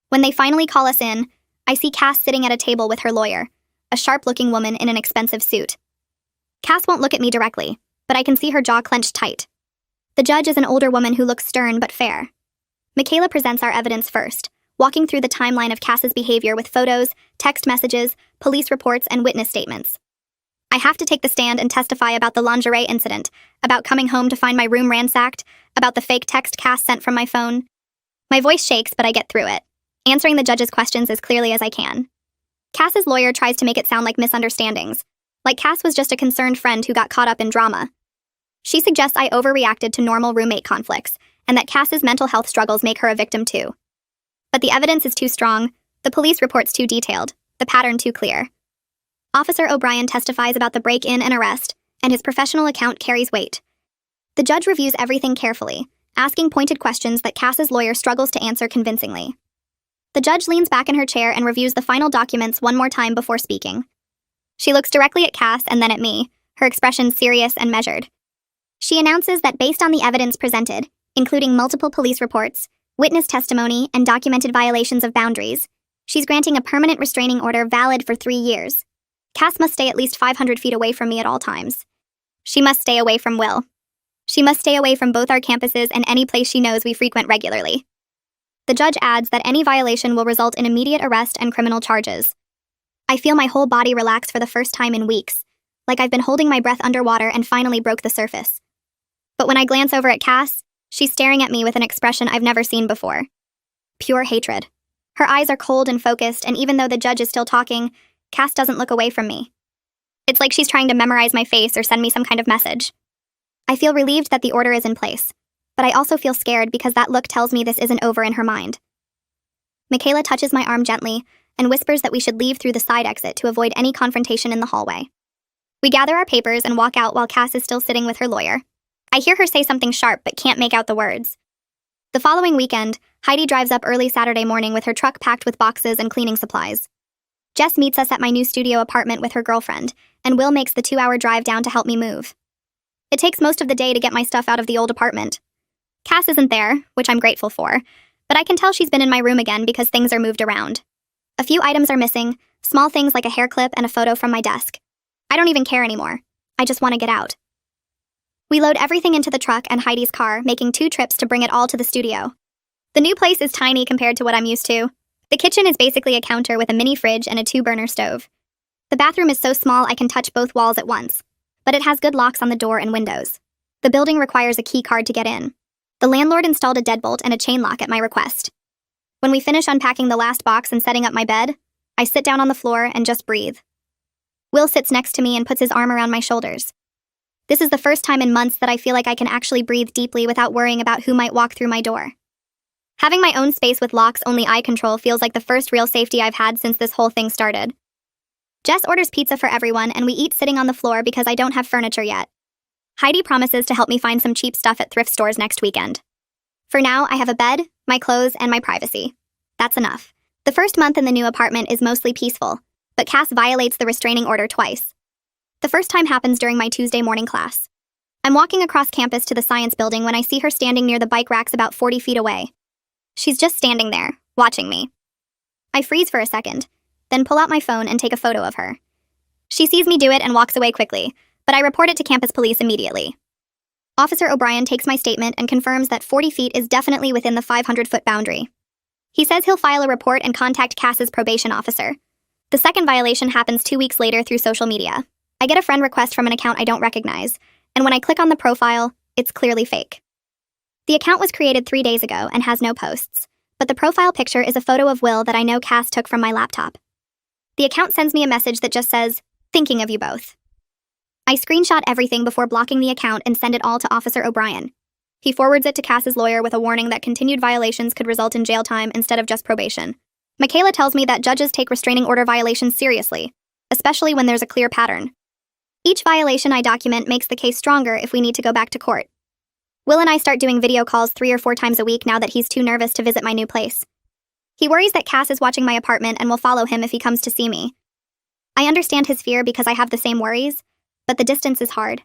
When they finally call us in, I see Cass sitting at a table with her lawyer, a sharp-looking woman in an expensive suit. Cass won't look at me directly, but I can see her jaw clenched tight. The judge is an older woman who looks stern but fair. Michaela presents our evidence first, walking through the timeline of Cass's behavior with photos, text messages, police reports, and witness statements. I have to take the stand and testify about the lingerie incident, about coming home to find my room ransacked, about the fake text Cass sent from my phone. My voice shakes, but I get through it, answering the judge's questions as clearly as I can. Cass's lawyer tries to make it sound like misunderstandings, like Cass was just a concerned friend who got caught up in drama. She suggests I overreacted to normal roommate conflicts, and that Cass's mental health struggles make her a victim too. But the evidence is too strong, the police report's too detailed, the pattern too clear. Officer O'Brien testifies about the break-in and arrest, and his professional account carries weight. The judge reviews everything carefully, asking pointed questions that Cass's lawyer struggles to answer convincingly. The judge leans back in her chair and reviews the final documents one more time before speaking. She looks directly at Cass and then at me, her expression serious and measured. She announces that based on the evidence presented, including multiple police reports, witness testimony, and documented violations of boundaries, she's granting a permanent restraining order valid for 3 years. Cass must stay at least 500 feet away from me at all times. She must stay away from Will. She must stay away from both our campuses and any place she knows we frequent regularly. The judge adds that any violation will result in immediate arrest and criminal charges. I feel my whole body relax for the first time in weeks, like I've been holding my breath underwater and finally broke the surface. But when I glance over at Cass, She's staring at me with an expression I've never seen before. Pure hatred. Her eyes are cold and focused, and even though the judge is still talking, Cass doesn't look away from me. It's like she's trying to memorize my face or send me some kind of message. I feel relieved that the order is in place, but I also feel scared because that look tells me this isn't over in her mind. Michaela touches my arm gently and whispers that we should leave through the side exit to avoid any confrontation in the hallway. We gather our papers and walk out while Cass is still sitting with her lawyer. I hear her say something sharp but can't make out the words. The following weekend, Heidi drives up early Saturday morning with her truck packed with boxes and cleaning supplies. Jess meets us at my new studio apartment with her girlfriend, and Will makes the 2-hour drive down to help me move. It takes most of the day to get my stuff out of the old apartment. Cass isn't there, which I'm grateful for, but I can tell she's been in my room again because things are moved around. A few items are missing, small things like a hair clip and a photo from my desk. I don't even care anymore. I just want to get out. We load everything into the truck and Heidi's car, making 2 trips to bring it all to the studio. The new place is tiny compared to what I'm used to. The kitchen is basically a counter with a mini fridge and a 2-burner stove. The bathroom is so small I can touch both walls at once, but it has good locks on the door and windows. The building requires a key card to get in. The landlord installed a deadbolt and a chain lock at my request. When we finish unpacking the last box and setting up my bed, I sit down on the floor and just breathe. Will sits next to me and puts his arm around my shoulders. This is the first time in months that I feel like I can actually breathe deeply without worrying about who might walk through my door. Having my own space with locks only I control feels like the first real safety I've had since this whole thing started. Jess orders pizza for everyone and we eat sitting on the floor because I don't have furniture yet. Heidi promises to help me find some cheap stuff at thrift stores next weekend. For now, I have a bed, my clothes, and my privacy. That's enough. The first month in the new apartment is mostly peaceful, but Cass violates the restraining order twice. The first time happens during my Tuesday morning class. I'm walking across campus to the science building when I see her standing near the bike racks about 40 feet away. She's just standing there, watching me. I freeze for a second, then pull out my phone and take a photo of her. She sees me do it and walks away quickly, but I report it to campus police immediately. Officer O'Brien takes my statement and confirms that 40 feet is definitely within the 500-foot boundary. He says he'll file a report and contact Cass's probation officer. The second violation happens 2 weeks later through social media. I get a friend request from an account I don't recognize, and when I click on the profile, it's clearly fake. The account was created 3 days ago and has no posts, but the profile picture is a photo of Will that I know Cass took from my laptop. The account sends me a message that just says, "Thinking of you both." I screenshot everything before blocking the account and send it all to Officer O'Brien. He forwards it to Cass's lawyer with a warning that continued violations could result in jail time instead of just probation. Michaela tells me that judges take restraining order violations seriously, especially when there's a clear pattern. Each violation I document makes the case stronger if we need to go back to court. Will and I start doing video calls 3 or 4 times a week now that he's too nervous to visit my new place. He worries that Cass is watching my apartment and will follow him if he comes to see me. I understand his fear because I have the same worries, but the distance is hard.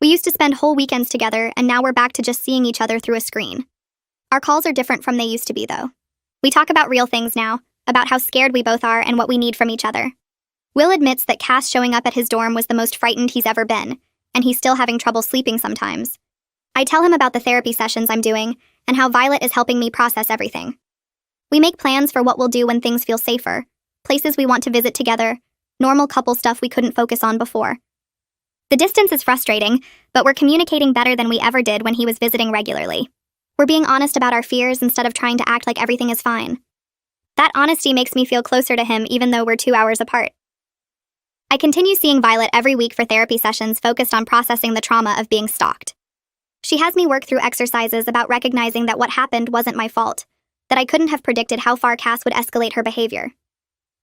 We used to spend whole weekends together, and now we're back to just seeing each other through a screen. Our calls are different from they used to be, though. We talk about real things now, about how scared we both are and what we need from each other. Will admits that Cass showing up at his dorm was the most frightened he's ever been, and he's still having trouble sleeping sometimes. I tell him about the therapy sessions I'm doing, and how Violet is helping me process everything. We make plans for what we'll do when things feel safer, places we want to visit together, normal couple stuff we couldn't focus on before. The distance is frustrating, but we're communicating better than we ever did when he was visiting regularly. We're being honest about our fears instead of trying to act like everything is fine. That honesty makes me feel closer to him even though we're 2 hours apart. I continue seeing Violet every week for therapy sessions focused on processing the trauma of being stalked. She has me work through exercises about recognizing that what happened wasn't my fault, that I couldn't have predicted how far Cass would escalate her behavior.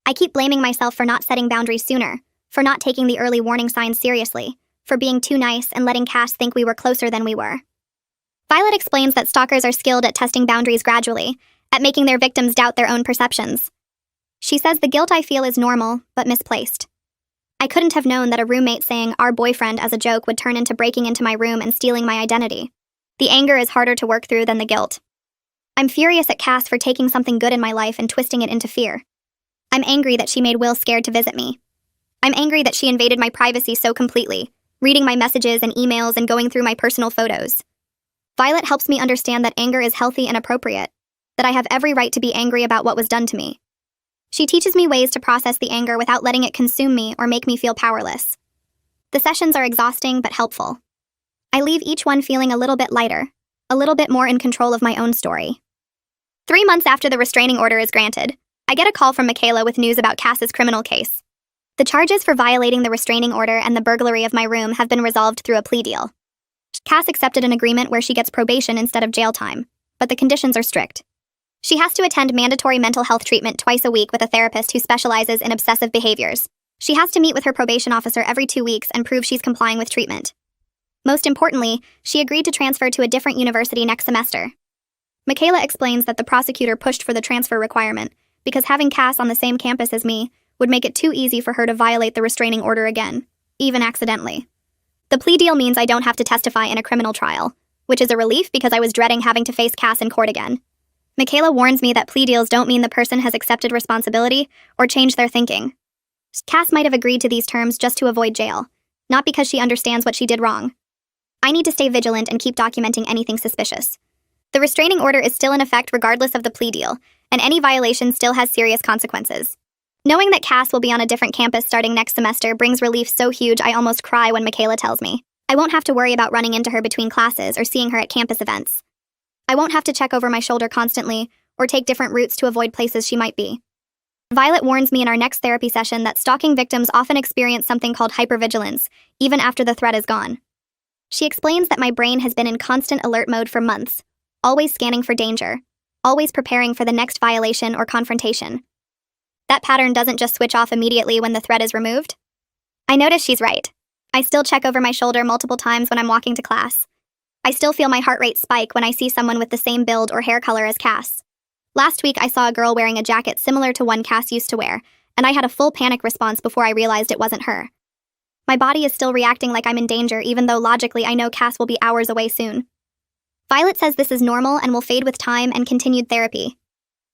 I keep blaming myself for not setting boundaries sooner, for not taking the early warning signs seriously, for being too nice and letting Cass think we were closer than we were. Violet explains that stalkers are skilled at testing boundaries gradually, at making their victims doubt their own perceptions. She says the guilt I feel is normal, but misplaced. I couldn't have known that a roommate saying "our boyfriend" as a joke would turn into breaking into my room and stealing my identity. The anger is harder to work through than the guilt. I'm furious at Cass for taking something good in my life and twisting it into fear. I'm angry that she made Will scared to visit me. I'm angry that she invaded my privacy so completely, reading my messages and emails and going through my personal photos. Violet helps me understand that anger is healthy and appropriate, that I have every right to be angry about what was done to me. She teaches me ways to process the anger without letting it consume me or make me feel powerless. The sessions are exhausting but helpful. I leave each one feeling a little bit lighter, a little bit more in control of my own story. 3 months after the restraining order is granted, I get a call from Michaela with news about Cass's criminal case. The charges for violating the restraining order and the burglary of my room have been resolved through a plea deal. Cass accepted an agreement where she gets probation instead of jail time, but the conditions are strict. She has to attend mandatory mental health treatment twice a week with a therapist who specializes in obsessive behaviors. She has to meet with her probation officer every 2 weeks and prove she's complying with treatment. Most importantly, she agreed to transfer to a different university next semester. Michaela explains that the prosecutor pushed for the transfer requirement because having Cass on the same campus as me would make it too easy for her to violate the restraining order again, even accidentally. The plea deal means I don't have to testify in a criminal trial, which is a relief because I was dreading having to face Cass in court again. Michaela warns me that plea deals don't mean the person has accepted responsibility or changed their thinking. Cass might have agreed to these terms just to avoid jail, not because she understands what she did wrong. I need to stay vigilant and keep documenting anything suspicious. The restraining order is still in effect regardless of the plea deal, and any violation still has serious consequences. Knowing that Cass will be on a different campus starting next semester brings relief so huge I almost cry when Michaela tells me. I won't have to worry about running into her between classes or seeing her at campus events. I won't have to check over my shoulder constantly or take different routes to avoid places she might be. Violet warns me in our next therapy session that stalking victims often experience something called hypervigilance, even after the threat is gone. She explains that my brain has been in constant alert mode for months, always scanning for danger, always preparing for the next violation or confrontation. That pattern doesn't just switch off immediately when the threat is removed. I notice she's right. I still check over my shoulder multiple times when I'm walking to class. I still feel my heart rate spike when I see someone with the same build or hair color as Cass. Last week, I saw a girl wearing a jacket similar to one Cass used to wear, and I had a full panic response before I realized it wasn't her. My body is still reacting like I'm in danger, even though logically I know Cass will be hours away soon. Violet says this is normal and will fade with time and continued therapy.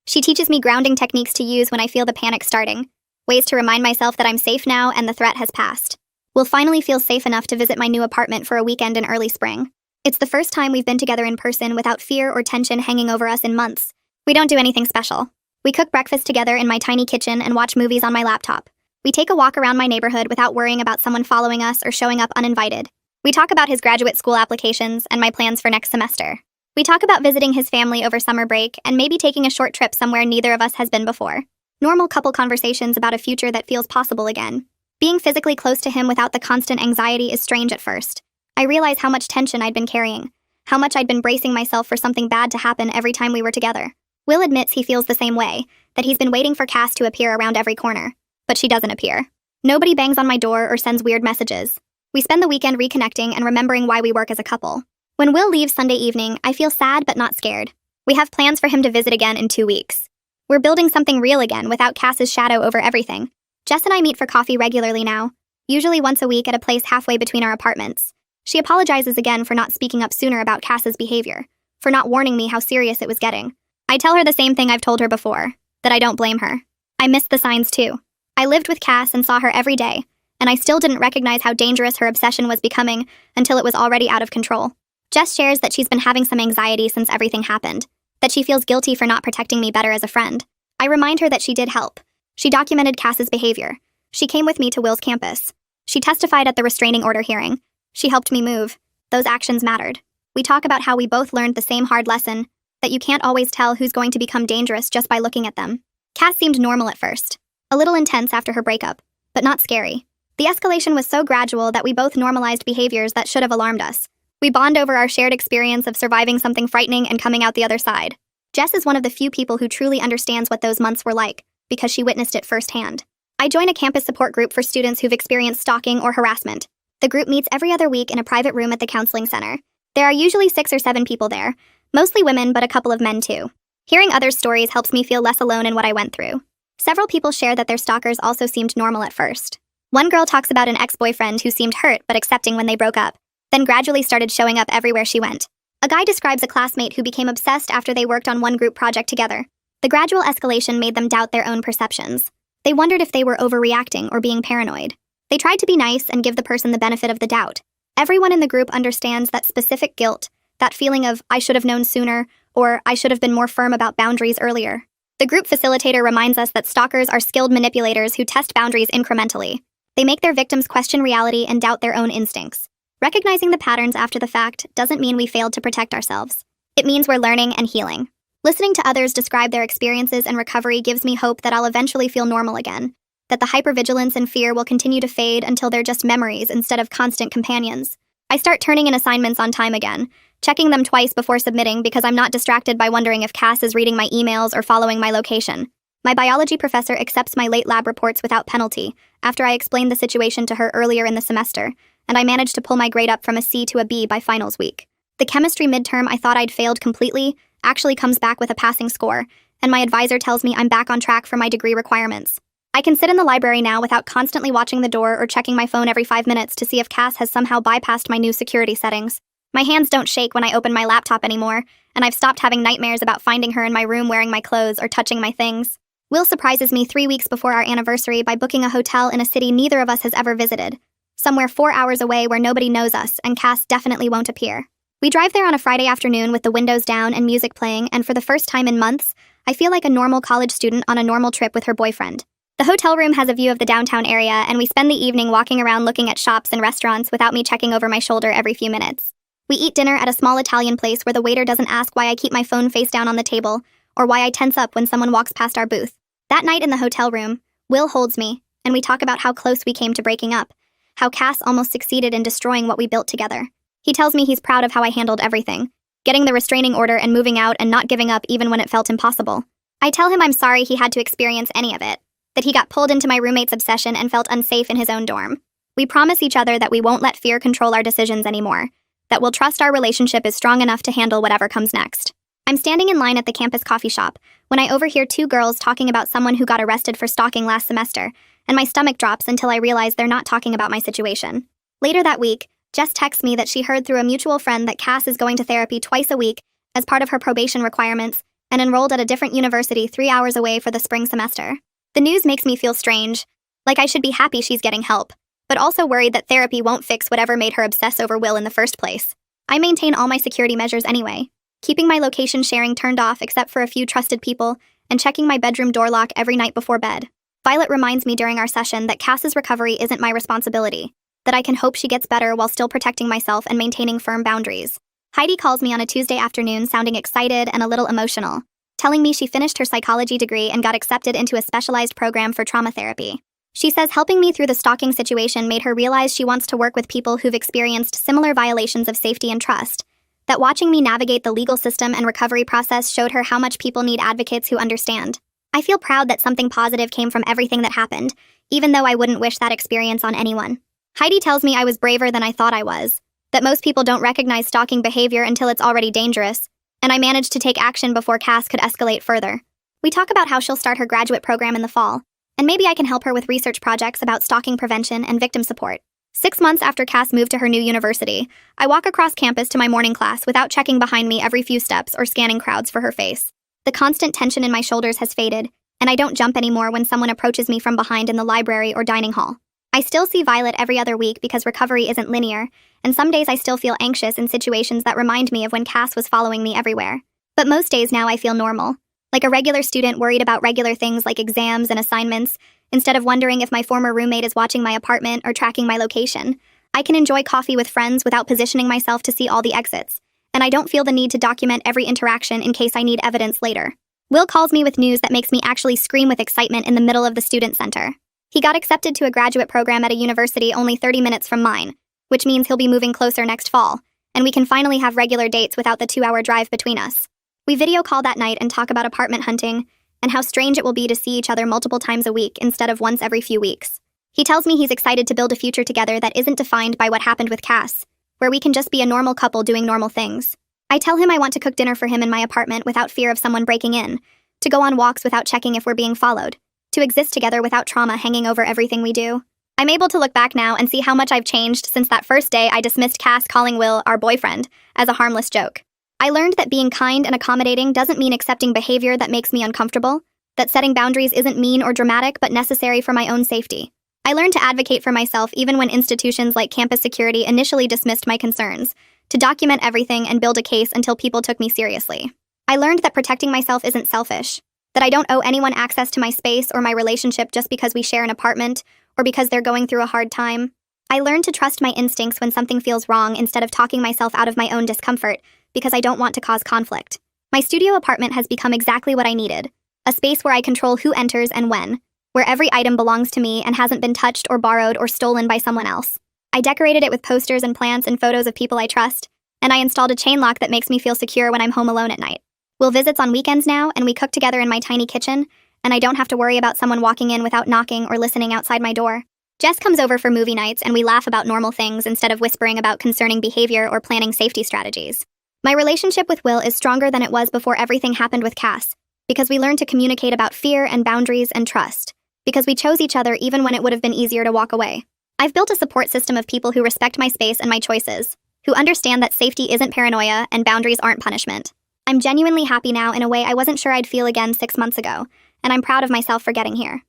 She teaches me grounding techniques to use when I feel the panic starting, ways to remind myself that I'm safe now and the threat has passed. We'll finally feel safe enough to visit my new apartment for a weekend in early spring. It's the first time we've been together in person without fear or tension hanging over us in months. We don't do anything special. We cook breakfast together in my tiny kitchen and watch movies on my laptop. We take a walk around my neighborhood without worrying about someone following us or showing up uninvited. We talk about his graduate school applications and my plans for next semester. We talk about visiting his family over summer break and maybe taking a short trip somewhere neither of us has been before. Normal couple conversations about a future that feels possible again. Being physically close to him without the constant anxiety is strange at first. I realize how much tension I'd been carrying, how much I'd been bracing myself for something bad to happen every time we were together. Will admits he feels the same way, that he's been waiting for Cass to appear around every corner. But she doesn't appear. Nobody bangs on my door or sends weird messages. We spend the weekend reconnecting and remembering why we work as a couple. When Will leaves Sunday evening, I feel sad but not scared. We have plans for him to visit again in 2 weeks. We're building something real again without Cass's shadow over everything. Jess and I meet for coffee regularly now, usually once a week at a place halfway between our apartments. She apologizes again for not speaking up sooner about Cass's behavior, for not warning me how serious it was getting. I tell her the same thing I've told her before, that I don't blame her. I missed the signs too. I lived with Cass and saw her every day, and I still didn't recognize how dangerous her obsession was becoming until it was already out of control. Jess shares that she's been having some anxiety since everything happened, that she feels guilty for not protecting me better as a friend. I remind her that she did help. She documented Cass's behavior. She came with me to Will's campus. She testified at the restraining order hearing. She helped me move. Those actions mattered. We talk about how we both learned the same hard lesson, that you can't always tell who's going to become dangerous just by looking at them. Cass seemed normal at first, a little intense after her breakup, but not scary. The escalation was so gradual that we both normalized behaviors that should have alarmed us. We bond over our shared experience of surviving something frightening and coming out the other side. Jess is one of the few people who truly understands what those months were like, because she witnessed it firsthand. I join a campus support group for students who've experienced stalking or harassment. The group meets every other week in a private room at the counseling center. There are usually 6 or 7 people there, mostly women but a couple of men too. Hearing others' stories helps me feel less alone in what I went through. Several people share that their stalkers also seemed normal at first. One girl talks about an ex-boyfriend who seemed hurt but accepting when they broke up, then gradually started showing up everywhere she went. A guy describes a classmate who became obsessed after they worked on one group project together. The gradual escalation made them doubt their own perceptions. They wondered if they were overreacting or being paranoid. They tried to be nice and give the person the benefit of the doubt. Everyone in the group understands that specific guilt, that feeling of, I should have known sooner, or I should have been more firm about boundaries earlier. The group facilitator reminds us that stalkers are skilled manipulators who test boundaries incrementally. They make their victims question reality and doubt their own instincts. Recognizing the patterns after the fact doesn't mean we failed to protect ourselves. It means we're learning and healing. Listening to others describe their experiences and recovery gives me hope that I'll eventually feel normal again, that the hypervigilance and fear will continue to fade until they're just memories instead of constant companions. I start turning in assignments on time again, checking them twice before submitting because I'm not distracted by wondering if Cass is reading my emails or following my location. My biology professor accepts my late lab reports without penalty after I explained the situation to her earlier in the semester, and I managed to pull my grade up from a C to a B by finals week. The chemistry midterm I thought I'd failed completely actually comes back with a passing score, and my advisor tells me I'm back on track for my degree requirements. I can sit in the library now without constantly watching the door or checking my phone every 5 minutes to see if Cass has somehow bypassed my new security settings. My hands don't shake when I open my laptop anymore, and I've stopped having nightmares about finding her in my room wearing my clothes or touching my things. Will surprises me 3 weeks before our anniversary by booking a hotel in a city neither of us has ever visited, somewhere 4 hours away where nobody knows us, and Cass definitely won't appear. We drive there on a Friday afternoon with the windows down and music playing, and for the first time in months, I feel like a normal college student on a normal trip with her boyfriend. The hotel room has a view of the downtown area, and we spend the evening walking around looking at shops and restaurants without me checking over my shoulder every few minutes. We eat dinner at a small Italian place where the waiter doesn't ask why I keep my phone face down on the table, or why I tense up when someone walks past our booth. That night in the hotel room, Will holds me, and we talk about how close we came to breaking up, how Cass almost succeeded in destroying what we built together. He tells me he's proud of how I handled everything, getting the restraining order and moving out and not giving up even when it felt impossible. I tell him I'm sorry he had to experience any of it, that he got pulled into my roommate's obsession and felt unsafe in his own dorm. We promise each other that we won't let fear control our decisions anymore, that we'll trust our relationship is strong enough to handle whatever comes next. I'm standing in line at the campus coffee shop when I overhear 2 girls talking about someone who got arrested for stalking last semester, and my stomach drops until I realize they're not talking about my situation. Later that week, Jess texts me that she heard through a mutual friend that Cass is going to therapy twice a week as part of her probation requirements and enrolled at a different university 3 hours away for the spring semester. The news makes me feel strange, like I should be happy she's getting help, but also worried that therapy won't fix whatever made her obsess over Will in the first place. I maintain all my security measures anyway, keeping my location sharing turned off except for a few trusted people and checking my bedroom door lock every night before bed. Violet reminds me during our session that Cass's recovery isn't my responsibility, that I can hope she gets better while still protecting myself and maintaining firm boundaries. Heidi calls me on a Tuesday afternoon sounding excited and a little emotional, telling me she finished her psychology degree and got accepted into a specialized program for trauma therapy. She says helping me through the stalking situation made her realize she wants to work with people who've experienced similar violations of safety and trust, that watching me navigate the legal system and recovery process showed her how much people need advocates who understand. I feel proud that something positive came from everything that happened, even though I wouldn't wish that experience on anyone. Heidi tells me I was braver than I thought I was, that most people don't recognize stalking behavior until it's already dangerous, and I managed to take action before Cass could escalate further. We talk about how she'll start her graduate program in the fall, and maybe I can help her with research projects about stalking prevention and victim support. 6 months after Cass moved to her new university, I walk across campus to my morning class without checking behind me every few steps or scanning crowds for her face. The constant tension in my shoulders has faded, and I don't jump anymore when someone approaches me from behind in the library or dining hall. I still see Violet every other week because recovery isn't linear, and some days I still feel anxious in situations that remind me of when Cass was following me everywhere. But most days now I feel normal, like a regular student worried about regular things like exams and assignments, instead of wondering if my former roommate is watching my apartment or tracking my location. I can enjoy coffee with friends without positioning myself to see all the exits, and I don't feel the need to document every interaction in case I need evidence later. Will calls me with news that makes me actually scream with excitement in the middle of the student center. He got accepted to a graduate program at a university only 30 minutes from mine, which means he'll be moving closer next fall, and we can finally have regular dates without the 2-hour drive between us. We video call that night and talk about apartment hunting, and how strange it will be to see each other multiple times a week instead of once every few weeks. He tells me he's excited to build a future together that isn't defined by what happened with Cass, where we can just be a normal couple doing normal things. I tell him I want to cook dinner for him in my apartment without fear of someone breaking in, to go on walks without checking if we're being followed, to exist together without trauma hanging over everything we do. I'm able to look back now and see how much I've changed since that first day I dismissed Cass calling Will, our boyfriend, as a harmless joke. I learned that being kind and accommodating doesn't mean accepting behavior that makes me uncomfortable, that setting boundaries isn't mean or dramatic but necessary for my own safety. I learned to advocate for myself even when institutions like campus security initially dismissed my concerns, to document everything and build a case until people took me seriously. I learned that protecting myself isn't selfish, that I don't owe anyone access to my space or my relationship just because we share an apartment or because they're going through a hard time. I learned to trust my instincts when something feels wrong instead of talking myself out of my own discomfort, because I don't want to cause conflict. My studio apartment has become exactly what I needed, a space where I control who enters and when, where every item belongs to me and hasn't been touched or borrowed or stolen by someone else. I decorated it with posters and plants and photos of people I trust, and I installed a chain lock that makes me feel secure when I'm home alone at night. Will visits on weekends now, and we cook together in my tiny kitchen, and I don't have to worry about someone walking in without knocking or listening outside my door. Jess comes over for movie nights, and we laugh about normal things instead of whispering about concerning behavior or planning safety strategies. My relationship with Will is stronger than it was before everything happened with Cass, because we learned to communicate about fear and boundaries and trust, because we chose each other even when it would have been easier to walk away. I've built a support system of people who respect my space and my choices, who understand that safety isn't paranoia and boundaries aren't punishment. I'm genuinely happy now in a way I wasn't sure I'd feel again 6 months ago, and I'm proud of myself for getting here.